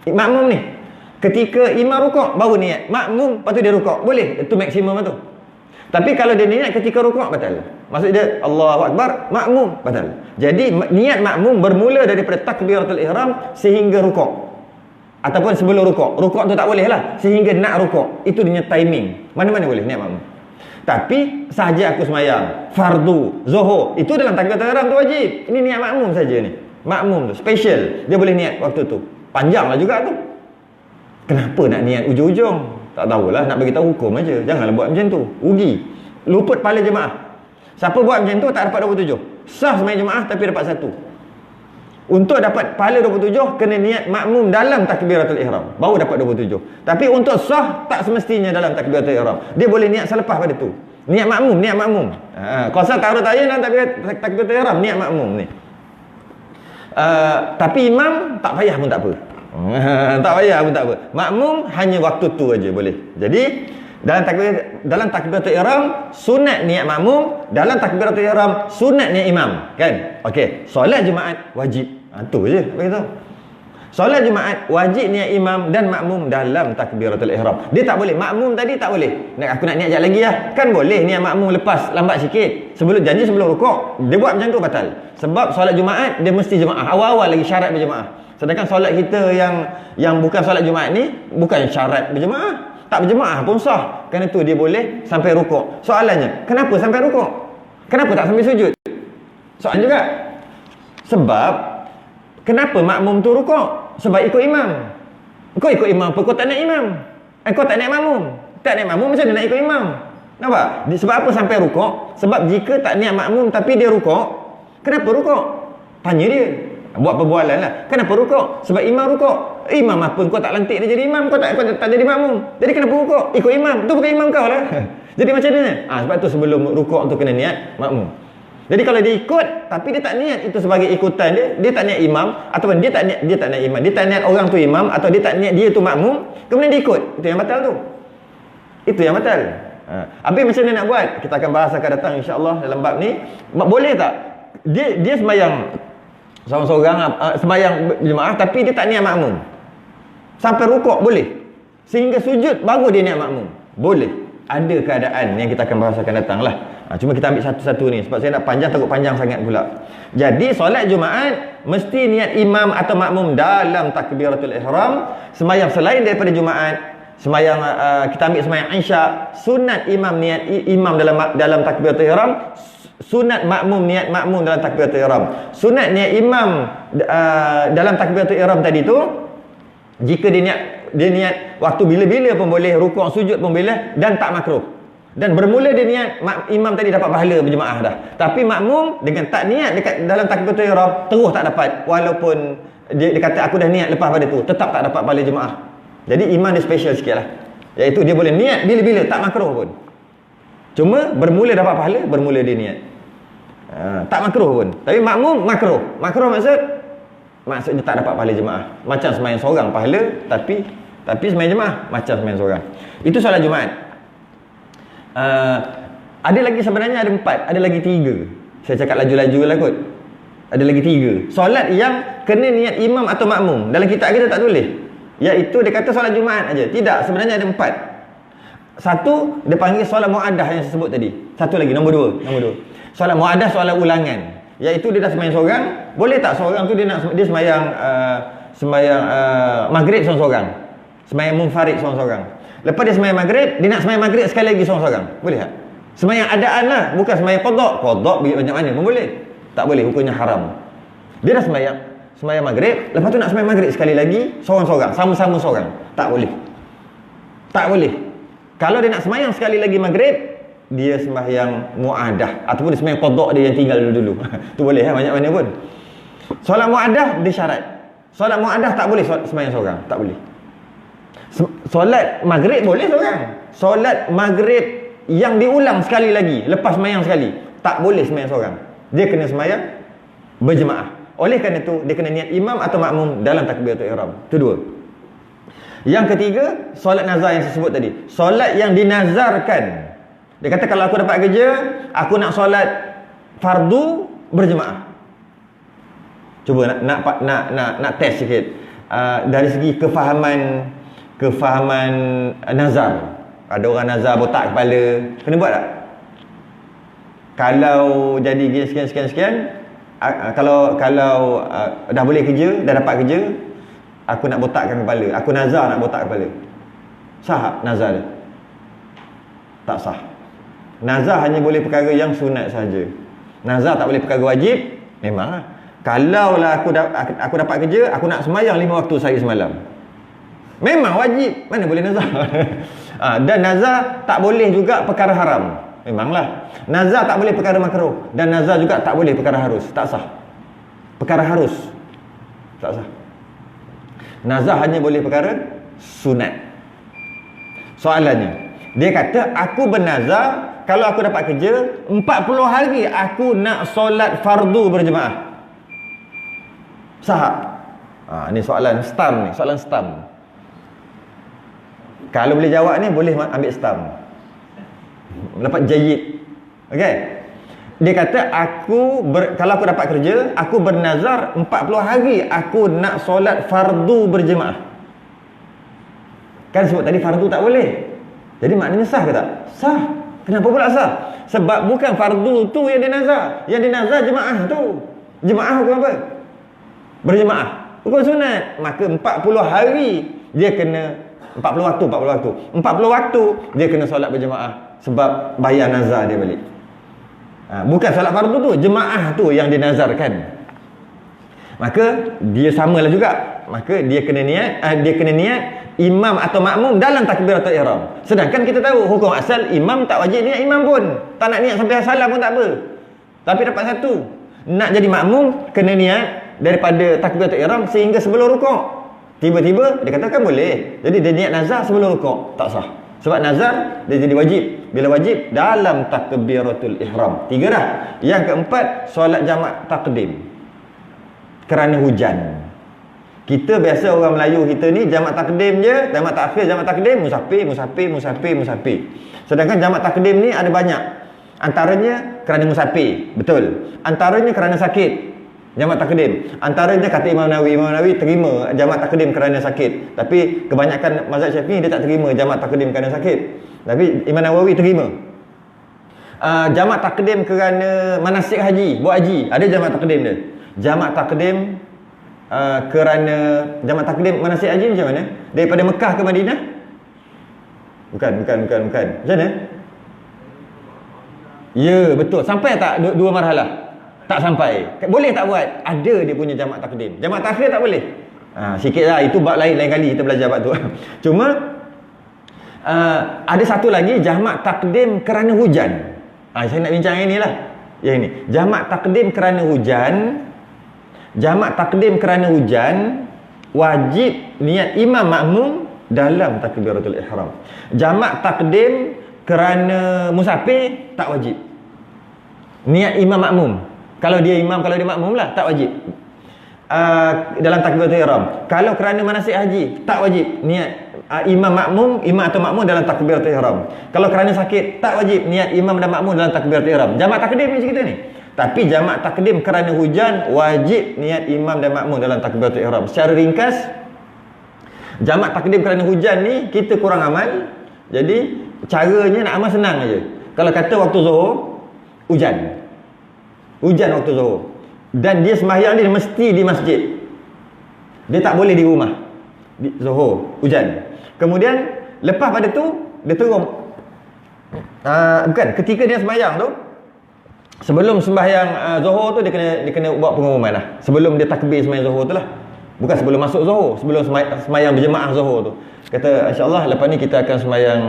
Makmum ni ketika imam rukuk baru niat. Makmum lepas tu dia rukuk. Boleh. Itu maksimum tu. Tapi kalau dia niat ketika rukuk batal. Maksud dia Allahu Akbar, makmum batal. Jadi niat makmum bermula daripada takbiratul ihram sehingga rukuk. Ataupun sebelum rukuk. Rukuk tu tak boleh lah. Sehingga nak rukuk. Itu dia timing. Mana-mana boleh niat makmum. Tapi sahaja aku semayang fardu, zuhur, itu dalam takbiratul ihram tu wajib. Ini niat makmum saja ni. Makmum tu special. Dia boleh niat waktu tu. Panjanglah juga tu. Kenapa nak niat ujung-ujung? Tak tahulah, nak bagi tahu hukum aja. Janganlah buat macam tu. Rugi. Luput pahala jemaah. Siapa buat macam tu tak dapat 27. Sah sembahyang jemaah tapi dapat 1. Untuk dapat pahala 27 kena niat makmum dalam takbiratul ihram. Baru dapat 27. Tapi untuk sah tak semestinya dalam takbiratul ihram. Dia boleh niat selepas pada tu. Niat makmum, niat makmum. Qasar ta'arud ta'yin dalam takbiratul ihram, niat makmum ni. Tapi imam tak payah pun tak apa. Tak payah pun tak apa. Makmum hanya waktu tu aja boleh. Jadi dalam takbiratul ihram sunat niat makmum, dalam takbiratul ihram sunat niat imam, kan? Okey, solat Jumaat wajib. Tu je begitu. Solat Jumaat wajib niat imam dan makmum dalam takbiratul ihram. Dia tak boleh, makmum tadi tak boleh. Aku nak niat jap lagi lah. Kan boleh niat makmum lepas lambat sikit. Sebelum rukuk. Dia buat macam tu batal. Sebab solat Jumaat dia mesti jemaah. Awal-awal lagi syarat berjemaah. Sedangkan solat kita yang bukan solat Jumaat ni bukan syarat berjemaah. tak berjemaah pun sah. Kerana tu dia boleh sampai rukuk. Soalannya, kenapa sampai rukuk? Kenapa tak sampai sujud? Soalan juga. Sebab kenapa makmum tu rukuk? Sebab ikut imam. Kau ikut imam apa? Kau tak nak imam. Kau tak nak makmum. Tak nak makmum macam mana nak ikut imam? Nampak? Sebab apa sampai rukuk? Sebab jika tak niat makmum tapi dia rukuk, kenapa rukuk? Tanya dia. Buat perbualan lah. Kenapa rukuk? Sebab imam rukuk. Imam apa? Kau tak lantik dia jadi imam. Kau tak jadi makmum. Jadi kenapa rukuk? Ikut imam. Tu bukan imam kau lah. Jadi macam mana? Sebab tu sebelum rukuk tu kena niat makmum. Jadi kalau dia ikut tapi dia tak niat itu sebagai ikutan dia tak niat imam, ataupun dia tak niat imam, dia tak niat orang tu imam, atau dia tak niat dia tu makmum, kemudian dia ikut, itu yang batal tu. Itu yang batal. Habis macam mana nak buat? Kita akan bahas akan datang insya-Allah dalam bab ni. Boleh tak dia sembahyang seorang-seorang, sembahyang berjemaah tapi dia tak niat makmum, sampai rukuk boleh, sehingga sujud baru dia niat makmum, boleh. Ada keadaan yang kita akan bahas akan datang lah. Cuma kita ambil satu-satu ni sebab saya nak panjang, takut panjang sangat pula. Jadi solat Jumaat mesti niat imam atau makmum dalam takbiratul ihram. Sembahyang selain daripada Jumaat, sembahyang kita ambil sembahyang Isyak, sunat imam niat imam dalam takbiratul ihram, sunat makmum niat makmum dalam takbiratul ihram. Sunat niat imam dalam takbiratul ihram tadi tu, jika dia niat waktu bila-bila pun boleh, rukuk sujud pun boleh, dan tak makruh. Dan bermula dia niat imam tadi dapat pahala berjemaah dah. Tapi makmum dengan tak niat dekat dalam takbiratul ihram terus tak dapat, walaupun dia kata aku dah niat lepas pada tu, tetap tak dapat pahala jemaah. Jadi imam dia special sikitlah. Iaitu dia boleh niat bila-bila, tak makruh pun. Cuma bermula dapat pahala, bermula dia niat. Tak makruh pun. Tapi makmum makruh. Makruh maksudnya tak dapat pahala jemaah. Macam sembahyang seorang pahala, tapi sembahyang jemaah macam sembahyang seorang. Itu solat Jumaat. Ada lagi, sebenarnya ada 4, ada lagi 3. Saya cakap laju-laju lah kot. Ada lagi 3 solat yang kena niat imam atau makmum. Dalam kitab kita tak tulis, iaitu dia kata solat Jumaat aja. Tidak, sebenarnya ada 4. Satu dia panggil solat muaddah yang saya sebut tadi. Satu lagi, nombor 2. Solat muaddah, solat ulangan, iaitu dia dah sembahyang seorang. Boleh tak seorang tu dia sembahyang maghrib seorang-seorang, sembahyang munfarid seorang-seorang. Lepas dia sembahyang maghrib, dia nak sembahyang maghrib sekali lagi seorang-seorang. Boleh tak? Sembahyang adaan lah, bukan sembahyang qada pergi banyak mana pun boleh. Tak boleh, hukumnya haram. Dia dah sembahyang maghrib, lepas tu nak sembahyang maghrib sekali lagi seorang-seorang, sama-sama seorang. Tak boleh. Tak boleh. Kalau dia nak sembahyang sekali lagi maghrib, dia sembahyang muaddah, ataupun dia sembahyang qada dia yang tinggal dulu-dulu. Tu boleh banyak mana pun. Solat muaddah dia syarat. Solat muaddah tak boleh sembahyang seorang, tak boleh. Solat maghrib boleh seorang. Solat maghrib yang diulang sekali lagi lepas sembahyang sekali, tak boleh sembahyang seorang. Dia kena sembahyang berjemaah. Oleh kerana itu dia kena niat imam atau makmum dalam takbiratul ihram. Itu 2. Yang ketiga, solat nazar yang saya sebut tadi. Solat yang dinazarkan. Dia kata kalau aku dapat kerja, aku nak solat fardu berjemaah. Cuba nak test sikit. Dari segi kefahaman nazar. Ada orang nazar botak kepala, kena buat tak? Kalau jadi sekian, kalau dah boleh kerja, dah dapat kerja, aku nak botakkan kepala, aku nazar nak botak kepala, sah nazar dia? Tak sah. Nazar hanya boleh perkara yang sunat saja. Nazar tak boleh perkara wajib. Memanglah. Kalau lah aku dapat kerja, aku nak sembahyang 5 waktu sehari semalam, memang wajib, mana boleh nazar. Dan nazar tak boleh juga perkara haram. Memanglah. Nazar tak boleh perkara makruh, dan nazar juga tak boleh perkara harus. Tak sah. Perkara harus tak sah. Nazar hanya boleh perkara sunat. Soalannya, dia kata aku bernazar kalau aku dapat kerja 40 hari aku nak solat fardu berjemaah. Sah? Ni soalan stam ni, soalan stam. Kalau boleh jawab ni, boleh ambil stam, dapat jayid. Okey. Dia kata kalau aku dapat kerja, aku bernazar 40 hari aku nak solat fardu berjemaah. Kan sebut tadi fardu tak boleh. Jadi maknanya sah ke tak? Sah. Kenapa pula sah? Sebab bukan fardu tu yang dia nazar. Yang dia nazar jemaah tu. Jemaah hukum apa? Berjemaah. Hukum sunat. Maka 40 hari dia kena 40 waktu. 40 waktu dia kena solat berjemaah sebab bayar nazar dia balik. Bukan solat fardu tu, jemaah tu yang dinazarkan. Maka dia samalah juga. Maka dia kena niat imam atau makmum dalam takbiratul ihram. Sedangkan kita tahu hukum asal imam tak wajib niat imam pun. Tak nak niat sampai salam pun tak apa. Tapi dapat satu, nak jadi makmum kena niat daripada takbiratul ihram sehingga sebelum rukuk. Tiba-tiba dia katakan boleh. Jadi dia niat nazar sebelum rukuk, tak sah. Sebab nazar dia jadi wajib. Bila wajib? Dalam takbiratul ihram. 3 dah. Yang keempat, solat jamak takdim kerana hujan. Kita biasa orang Melayu kita ni jamak takdim je, jamak takhir, jamak takdim, musafir. Sedangkan jamak takdim ni ada banyak. Antaranya kerana musafir, betul. Antaranya kerana sakit, jamak takdim. Antaranya kata Imam Nawawi terima jamak takdim kerana sakit. Tapi kebanyakan mazhab Syafi'i dia tak terima jamak takdim kerana sakit. Tapi Imam Nawawi terima. Jamak takdim kerana manasik haji, buat haji, ada jamak takdim dia. Jamak takdim kerana jamak takdim manasik haji macam mana? Daripada Mekah ke Madinah? Bukan. Macam mana? Ya, betul. Sampai tak dua marhalah? Tak sampai. Boleh tak buat? Ada dia punya jamak takdim. Jamak takhir tak boleh. Sikitlah, itu bab lain kali kita belajar bab tu. Cuma ada satu lagi, jamak takdim kerana hujan. Saya nak bincang yang inilah. Yang ini. Jamak takdim kerana hujan. Jamak takdim kerana hujan wajib niat imam makmum dalam takbiratul ihram. Jamak takdim kerana musafir tak wajib. Niat imam makmum. Kalau dia imam, kalau dia makmum lah, tak wajib. Dalam takbiratul ihram. Kalau kerana manasik haji, tak wajib niat imam atau makmum dalam takbiratul ihram. Kalau kerana sakit, tak wajib niat imam dan makmum dalam takbiratul ihram. Jamak takdim macam kita ni. Tapi jamak takdim kerana hujan wajib niat imam dan makmum dalam takbiratul ihram. Secara ringkas, jamak takdim kerana hujan ni kita kurang amal. Jadi caranya nak amal senang aja. Kalau kata waktu Zuhur, hujan waktu Zuhur, dan dia sembahyang dia mesti di masjid, dia tak boleh di rumah. Zuhur, hujan. Kemudian lepas pada tu dia turun. Bukan, ketika dia sembahyang tu, sebelum sembahyang Zuhur tu dia kena buat pengumuman lah. Sebelum dia takbir sembahyang Zuhur tu lah. Bukan sebelum masuk Zuhur, sebelum sembahyang berjemaah Zuhur tu. Kata insya-Allah lepas ni kita akan sembahyang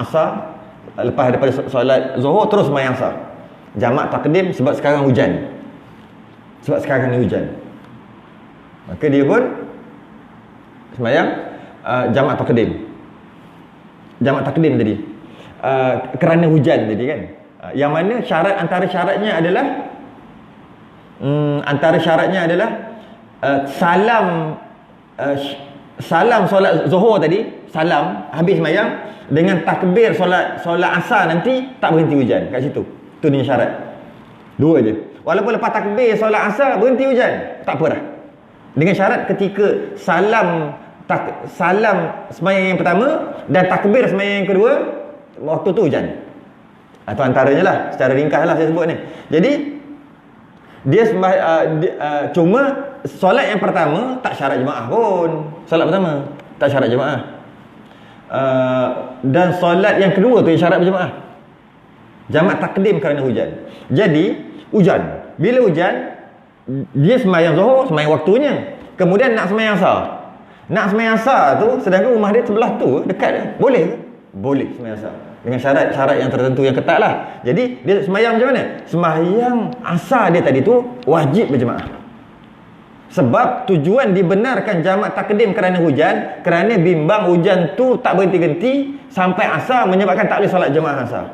Asar. Lepas daripada solat Zuhur terus sembahyang Asar. Jamak takdim sebab sekarang hujan. Sebab sekarang ni hujan. Maka dia pun sembahyang jamak takdim. Jamak takdim tadi. Kerana hujan tadi kan. Yang mana antara syaratnya adalah salam solat Zuhur tadi, salam habis sembahyang dengan takbir solat Asar nanti tak berhenti hujan kat situ. Itu ni syarat. Dua je. Walaupun lepas takbir solat Asar berhenti hujan, tak apa dah. Dengan syarat ketika salam sembahyang yang pertama dan takbir sembahyang yang kedua, waktu tu hujan. Atau antaranya lah, secara ringkas lah saya sebut ni. Jadi dia cuma solat yang pertama tak syarat jemaah pun. Solat pertama tak syarat jemaah. Dan solat yang kedua tu yang syarat berjemaah. Jamak takdim kerana hujan. Jadi hujan. Bila hujan, dia sembahyang Zuhur, sembahyang waktunya. Kemudian nak sembahyang Asar. Nak sembahyang Asar tu, sedangkan rumah dia sebelah tu, dekat dia. Boleh ke? Boleh sembahyang Asar. Dengan syarat-syarat yang tertentu, yang ketat lah. Jadi dia sembahyang macam mana? Sembahyang Asar dia tadi tu wajib berjemaah. Sebab tujuan dibenarkan jamak takdim kerana hujan, kerana bimbang hujan tu tak berhenti-henti sampai Asar menyebabkan tak boleh solat jemaah Asar.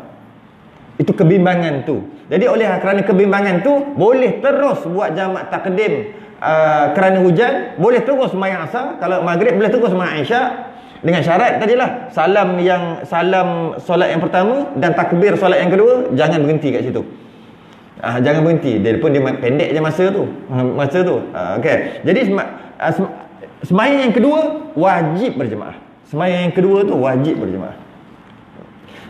Itu kebimbangan tu. Jadi kerana kebimbangan tu, boleh terus buat jamak takdim kerana hujan, boleh terus sembahyang Asar. Kalau maghrib boleh terus sembahyang Isyak. Dengan syarat tadilah, salam solat yang pertama dan takbir solat yang kedua jangan berhenti kat situ. Jangan berhenti. Dia pun pendek je masa tu. Okey. Jadi sembahyang yang kedua wajib berjemaah. Sembahyang yang kedua tu wajib berjemaah.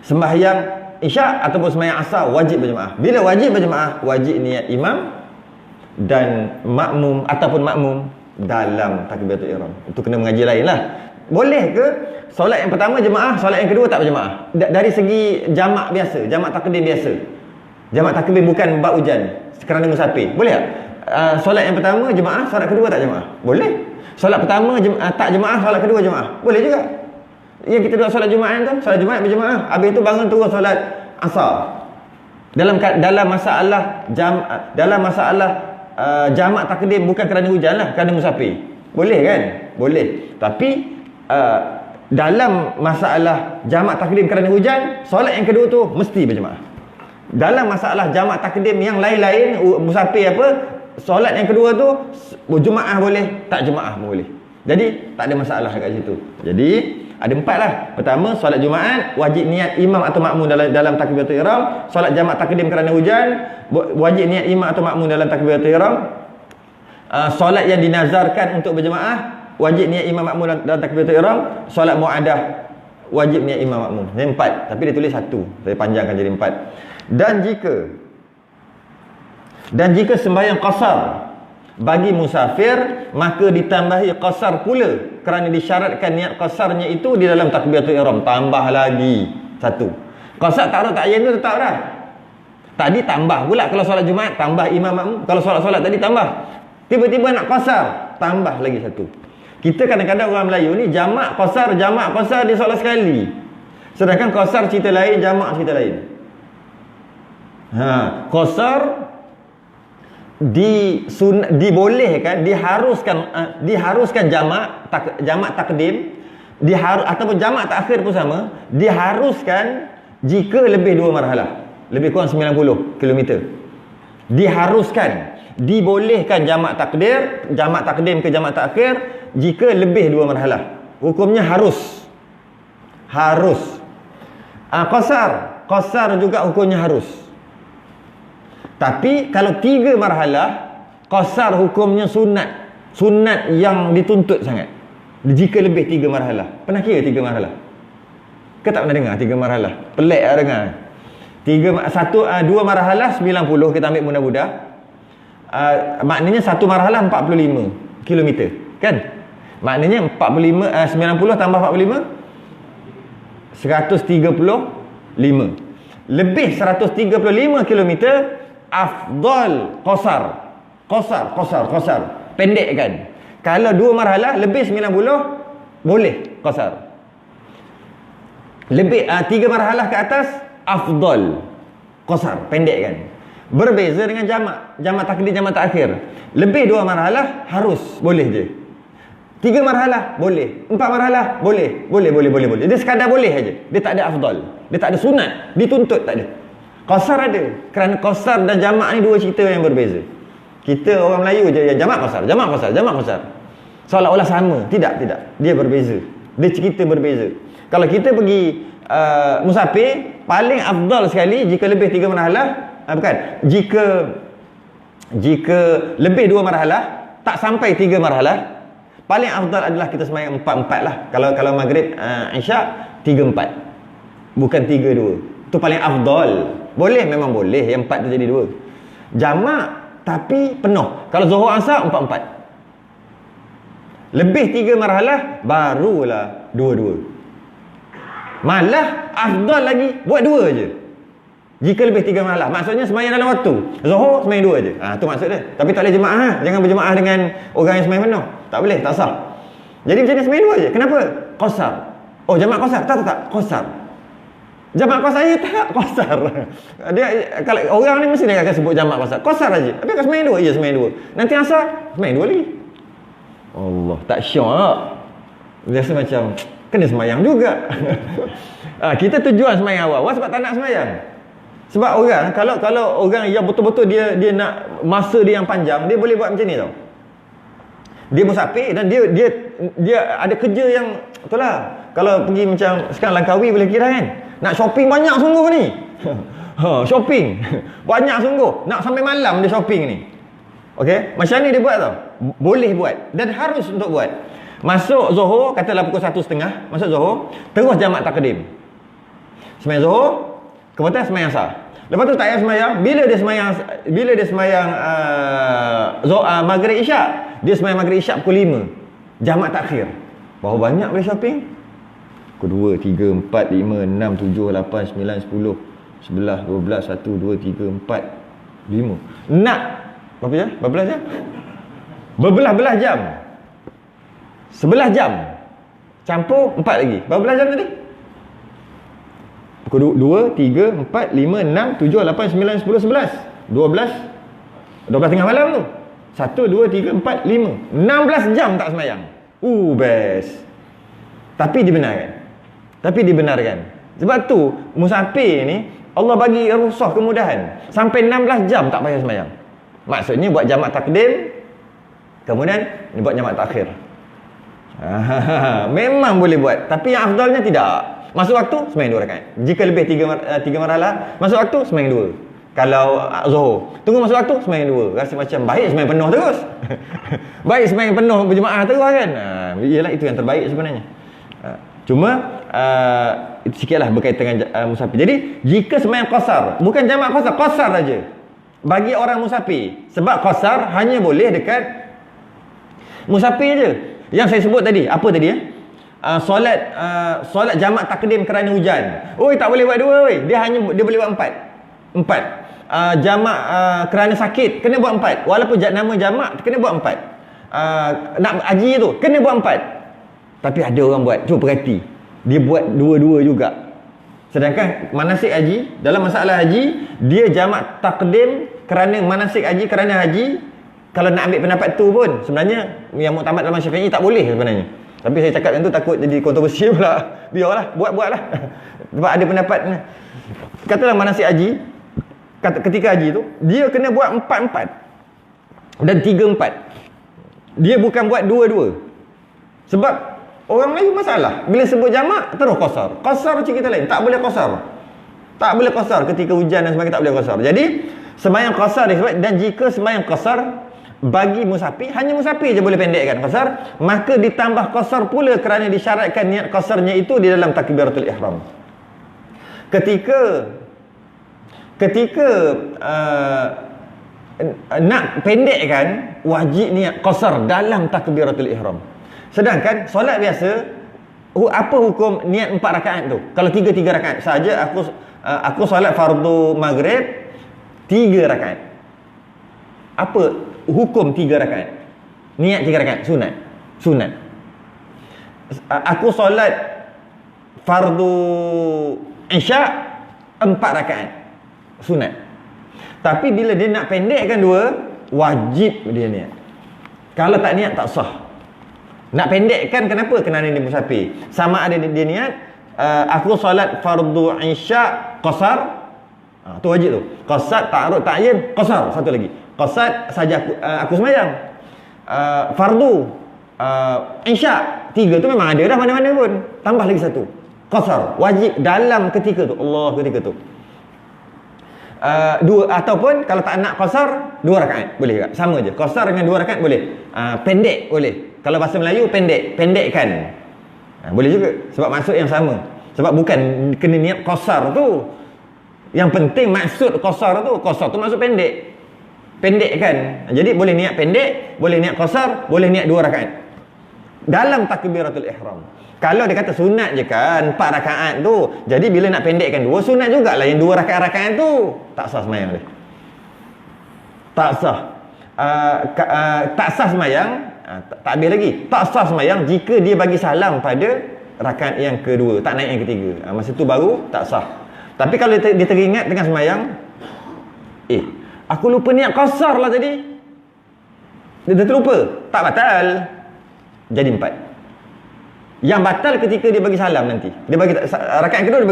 Sembahyang Isyak ataupun sembahyang Asar wajib berjemaah. Bila wajib berjemaah, wajib niat imam dan makmum ataupun makmum dalam takbiratul ihram. Itu kena mengaji lain lah. Boleh ke solat yang pertama jemaah, solat yang kedua tak berjemaah? Dari segi jamak biasa, jamak takdim biasa. Jamak takdim bukan bab hujan kerana musafir. Boleh tak? Solat yang pertama jemaah, solat kedua tak jemaah? Boleh. Solat pertama tak jemaah, solat kedua jemaah? Boleh juga. Yang kita duduk solat Jumaat tu, solat Jumaat berjemaah. Habis tu bangun terus solat Asar. Dalam masalah jamak takdim bukan kerana hujan lah, kerana musafir. Boleh kan? Boleh. Tapi dalam masalah jamak takdim kerana hujan, solat yang kedua tu mesti berjemaah. Dalam masalah jamak takdim yang lain-lain, musafir apa, solat yang kedua tu berjemaah boleh, tak jemaah pun boleh. Jadi tak ada masalah kat situ. Jadi ada 4 lah. Pertama, solat Jumaat wajib niat imam atau makmum dalam takbiratul ihram. Solat jamak takdim kerana hujan wajib niat imam atau makmum dalam takbiratul ihram. Solat yang dinazarkan untuk berjemaah wajib niat imam makmum dalam takbiratul ihram. Solat muadah wajib niat imam makmum. Ini 4, tapi dia tulis 1. Saya panjangkan jadi 4. Dan jika sembahyang qasar bagi musafir, maka ditambahi qasar pula kerana disyaratkan niat qasarnya itu di dalam takbiratul ihram. Tambah lagi 1. Qasar taruh ta'yin tu tetap dah. Tadi tambah pula kalau solat Jumaat, tambah imam makmum. Kalau solat-solat tadi tambah. Tiba-tiba nak qasar, tambah lagi 1. Kita kadang-kadang orang Melayu ni jamak qasar dia solat sekali. Sedangkan qasar cerita lain, jamak cerita lain. Qasar dibolehkan, diharuskan jamak takdim, ataupun jamak takhir pun sama, diharuskan jika lebih 2 marhalah, lebih kurang 90 km. Diharuskan, dibolehkan jamak takdim ke jamak takhir jika lebih 2 marhalah. Hukumnya harus. Qasar juga hukumnya harus. Tapi kalau 3 marhalah, qasar hukumnya sunat. Sunat yang dituntut sangat. Jika lebih 3 marhalah. Pernah kira 3 marhalah? Ke tak pernah dengar 3 marhalah? Pelik lah dengar. 2 marhalah 90, kita ambil mudah-mudah. Maknanya 1 marhalah 45 km. Kan? Maknanya 90 tambah 45, 135. Lebih 135 km, afdal qasar. Pendek kan? Kalau 2 marhalah lebih 90 boleh qasar. Lebih 3 marhalah ke atas afdal qasar, pendek kan? Berbeza dengan jamak takdim, jamak takhir. Lebih 2 marhalah harus, boleh je. 3 marhalah boleh, 4 marhalah boleh. Dia sekadar boleh aja. Dia tak ada afdal, dia tak ada sunat, dituntut tak ada. Qasar ada. Kerana qasar dan jamak ni 2 cerita yang berbeza. Kita orang Melayu je yang jamak qasar. Seolah-olah sama. Tidak. Dia berbeza. Dia cerita berbeza. Kalau kita pergi musafir, paling afdal sekali jika lebih 3 marhalah, jika lebih 2 marhalah, tak sampai 3 marhalah, paling afdal adalah kita sembahyang 4-4 lah. Kalau maghrib, isyak 3-4. Bukan 3-2. Itu paling afdal. Boleh, memang boleh yang 4 tu jadi 2. Jamak tapi penuh. Kalau Zuhur Asar 4-4. Lebih 3 marhalah barulah 2-2. Malah afdal lagi buat 2 je. Jika lebih 3 marhalah, maksudnya sembahyang dalam waktu. Zuhur sembahyang 2 je. Tu maksud dia. Tapi tak boleh jemaah. Jangan berjemaah dengan orang yang sembahyang penuh. Tak boleh, tak sah. Jadi macam ni sembahyang 2 je. Kenapa? Qasar. Oh, jamak qasar. Tak. Qasar. Jamak qasar saya tak qasar. Dia kalau orang ni mesti dia akan sebut jamak qasar. Qasar aja. Tapi kalau sembahyang 2, ya sembahyang 2. Nanti asar sembahyang 2 lagi. Allah, tak syok. Dia rasa macam kena sembahyang juga. Kita tujuan sembahyang awal sebab tak nak sembahyang. Sebab orang kalau orang yang betul-betul dia nak masa dia yang panjang, dia boleh buat macam ni tau. Dia musafir dan dia ada kerja yang itulah. Kalau pergi macam sekarang Langkawi boleh kira kan. Nak shopping banyak sungguh ni. Shopping banyak sungguh. Nak sampai malam dia shopping ni. Okey, macam ni dia buat tau. Boleh buat dan harus untuk buat. Masuk Zuhur, katalah pukul 1.30, masuk Zuhur, terus jamak takdim. Sembahyang Zuhur, kemudian sembahyang Asar. Lepas tu tak payah sembahyang. Bila dia sembahyang Maghrib Isyak, dia sembahyang Maghrib Isyak pukul 5. Jamak takhir. Berapa banyak boleh shopping? Pukul 2, 3, 4, 5, 6, 7, 8, 9, 10, 11, 12, 1, 2, 3, 4, 5. Nak berapa jam? Berapa jam? Berbelah-belah jam. 11 jam. Campur 4 lagi. Berapa belah jam tadi? Pukul 2, 3, 4, 5, 6, 7, 8, 9, 10, 11, 12 tengah malam tu. 1, 2, 3, 4, 5, 16 jam tak semayang. Best. Tapi dibenarkan. Sebab tu musafir ni Allah bagi rukhsah kemudahan. Sampai 16 jam tak payah semayang. Maksudnya buat jamak takdim, kemudian buat jamak takhir. Memang boleh buat, tapi yang afdalnya tidak. Masuk waktu semayang 2 rakaat. Jika lebih 3 marhalah, masuk waktu semayang 2. Kalau Zuhur, tunggu masuk waktu semayang 2. Rasa macam baik semayang penuh terus. Baik semayang penuh berjemaah terus kan. Iyalah itu yang terbaik sebenarnya. Cuma itu sikitlah berkaitan dengan musafir. Jadi jika semayang qasar, bukan jamak qasar saja. Bagi orang musafir, sebab qasar hanya boleh dekat musafir je. Yang saya sebut tadi, apa tadi ya? Solat jamak takdim kerana hujan. Tak boleh buat 2 dia boleh buat 4. Jamak kerana sakit kena buat 4. Walaupun nama jamak kena buat 4. Nak haji tu kena buat 4. Tapi ada orang buat, cuba perhati, dia buat 2 juga. Sedangkan manasik haji, dalam masalah haji, dia jamak takdim kerana manasik haji, kerana haji. Kalau nak ambil pendapat tu pun sebenarnya yang muktamad dalam Syafi'i tak boleh sebenarnya. Tapi saya cakap yang tu takut jadi kontroversi pula. Biarlah, buatlah. Sebab ada pendapat, katalah manasik haji, ketika haji tu dia kena buat 4-4 dan 3-4. Dia bukan buat 2-2. Sebab orang Melayu masalah bila sebut jamak terus qasar. Qasar macam kita lain, tak boleh qasar. Tak boleh qasar ketika hujan dan sebagainya, tak boleh qasar. Jadi sembahyang qasar disebut, dan jika sembahyang qasar bagi musafir, hanya musafir je boleh pendekkan qasar, maka ditambah qasar pula kerana disyaratkan niat qasarnya itu di dalam takbiratul ihram. Ketika nak pendekkan, wajib niat qasar dalam takbiratul ihram. Sedangkan solat biasa, apa hukum niat 4 rakaat tu? Kalau 3 rakaat saja, aku solat fardu maghrib 3 rakaat. Apa hukum 3 rakaat? Niat 3 rakaat sunat. Aku solat fardu isyak 4 rakaat sunat. Tapi bila dia nak pendekkan 2, wajib dia niat. Kalau tak niat tak sah. Nak pendekkan kenapa? Kerana dia musafir. Sama ada dia niat, aku solat fardu isyak qasar, tu wajib tu. Qasar, ta'arud, ta'yin, qasar. Satu lagi, qasar saja aku sembahyang. Fardu isyak 3 tu memang ada dah mana-mana pun. Tambah lagi 1, qasar, wajib dalam ketika tu. Ketika tu. 2, ataupun kalau tak nak qasar 2 rakaat boleh juga. Sama je. Qasar dengan 2 rakaat boleh. Pendek boleh. Kalau bahasa Melayu pendekkan. Boleh juga. Sebab maksud yang sama. Sebab bukan kena niat qasar tu. Yang penting maksud qasar tu. Qasar tu maksud pendek. Pendekkan. Jadi boleh niat pendek, boleh niat qasar, boleh niat 2 rakaat. Dalam takbiratul ihram. Kalau dia kata sunat je kan 4 rakaat tu, jadi bila nak pendekkan 2, sunat jugalah yang 2 rakaat tu. Tak sah sembahyang dia. Tak sah. Tak sah sembahyang, tak habis lagi. Tak sah sembahyang jika dia bagi salam pada rakaat yang kedua, tak naik yang ketiga. Masa tu baru tak sah. Tapi kalau dia teringat tengah sembahyang, aku lupa niat qasar lah tadi. Dia terlupa, tak batal. Jadi 4. Yang batal ketika dia bagi salam nanti. Dia bagi rakaat kedua dia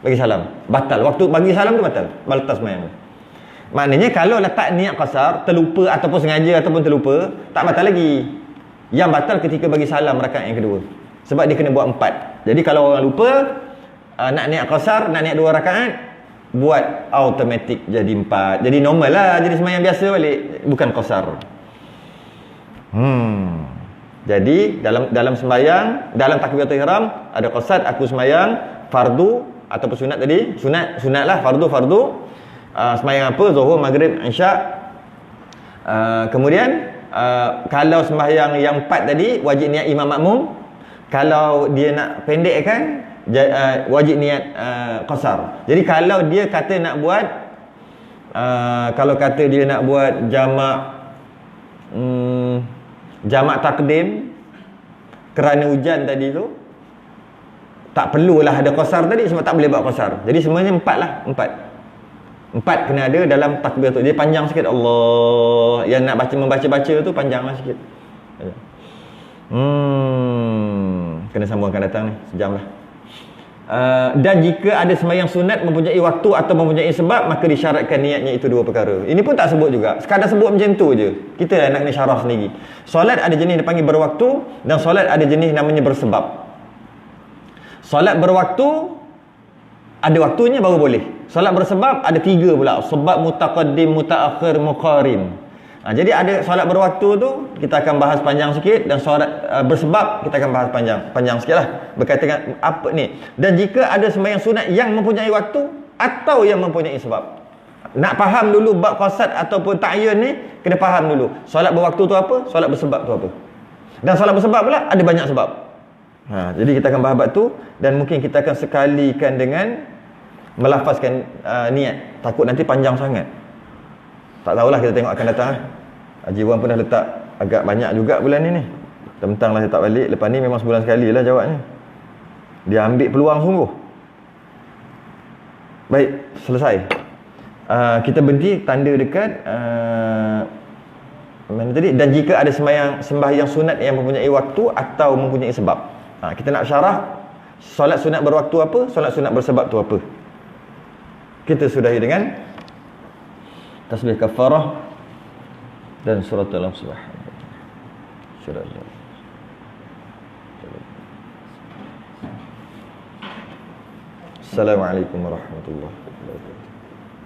bagi salam. Batal. Waktu bagi salam tu batal. Batal sembahyang. Maknanya kalau letak niat qasar, terlupa ataupun sengaja ataupun terlupa, tak batal lagi. Yang batal ketika bagi salam rakaat yang kedua. Sebab dia kena buat 4. Jadi kalau orang lupa nak niat qasar, nak niat 2 rakaat, buat automatik jadi 4. Jadi normal lah, jadi sembahyang biasa balik, bukan qasar. Jadi dalam sembahyang, dalam takbiratul ihram ada qasad, aku sembahyang fardu ataupun sunat tadi, sunatlah, fardu. Sembahyang apa? Zuhur, maghrib, isyak. Kemudian kalau sembahyang yang 4 tadi wajib niat imam makmum. Kalau dia nak pendekkan, wajib niat qasar. Jadi kalau dia kata nak buat kalau kata dia nak buat jamak takdim kerana hujan tadi tu, tak perlulah ada qasar tadi sebab tak boleh buat qasar. Jadi semuanya 4 lah, 4 kena ada dalam takbir tu. Dia panjang sikit, Allah. Yang nak membaca-baca tu panjanglah sikit. Kena sambung akan datang ni, sejam lah. Dan jika ada sembahyang sunat mempunyai waktu atau mempunyai sebab, maka disyaratkan niatnya itu 2 perkara. Ini pun tak sebut juga, sekadar sebut macam tu je. Kita nak kena syarah sendiri. Solat ada jenis dipanggil berwaktu, dan solat ada jenis namanya bersebab. Solat berwaktu ada waktunya baru boleh. Solat bersebab ada 3 pula. Sebab mutaqaddim, mutaakhir, muqarin. Jadi ada solat berwaktu tu kita akan bahas panjang sikit, dan solat bersebab kita akan bahas panjang sikit lah berkaitan dengan apa ni. Dan jika ada sembahyang sunat yang mempunyai waktu atau yang mempunyai sebab. Nak faham dulu bab qasad ataupun ta'yin ni, kena faham dulu solat berwaktu tu apa, solat bersebab tu apa. Dan solat bersebab pula ada banyak sebab. Jadi kita akan bahas bab tu, dan mungkin kita akan sekalikan dengan melafazkan niat. Takut nanti panjang sangat. Tak tahulah, kita tengok akan datang lah. Haji Wan pun dah letak agak banyak juga bulan ni. Tentang lah letak balik. Lepas ni memang sebulan sekali lah jawabnya. Dia ambil peluang sungguh. Baik, selesai. Kita berhenti tanda dekat mana tadi? Dan jika ada sembahyang sunat yang mempunyai waktu atau mempunyai sebab. Kita nak syarah solat sunat berwaktu apa, solat sunat bersebab tu apa. Kita sudahi dengan tasbih kafarah dan surat al-subhan. Assalamualaikum warahmatullahi wabarakatuh.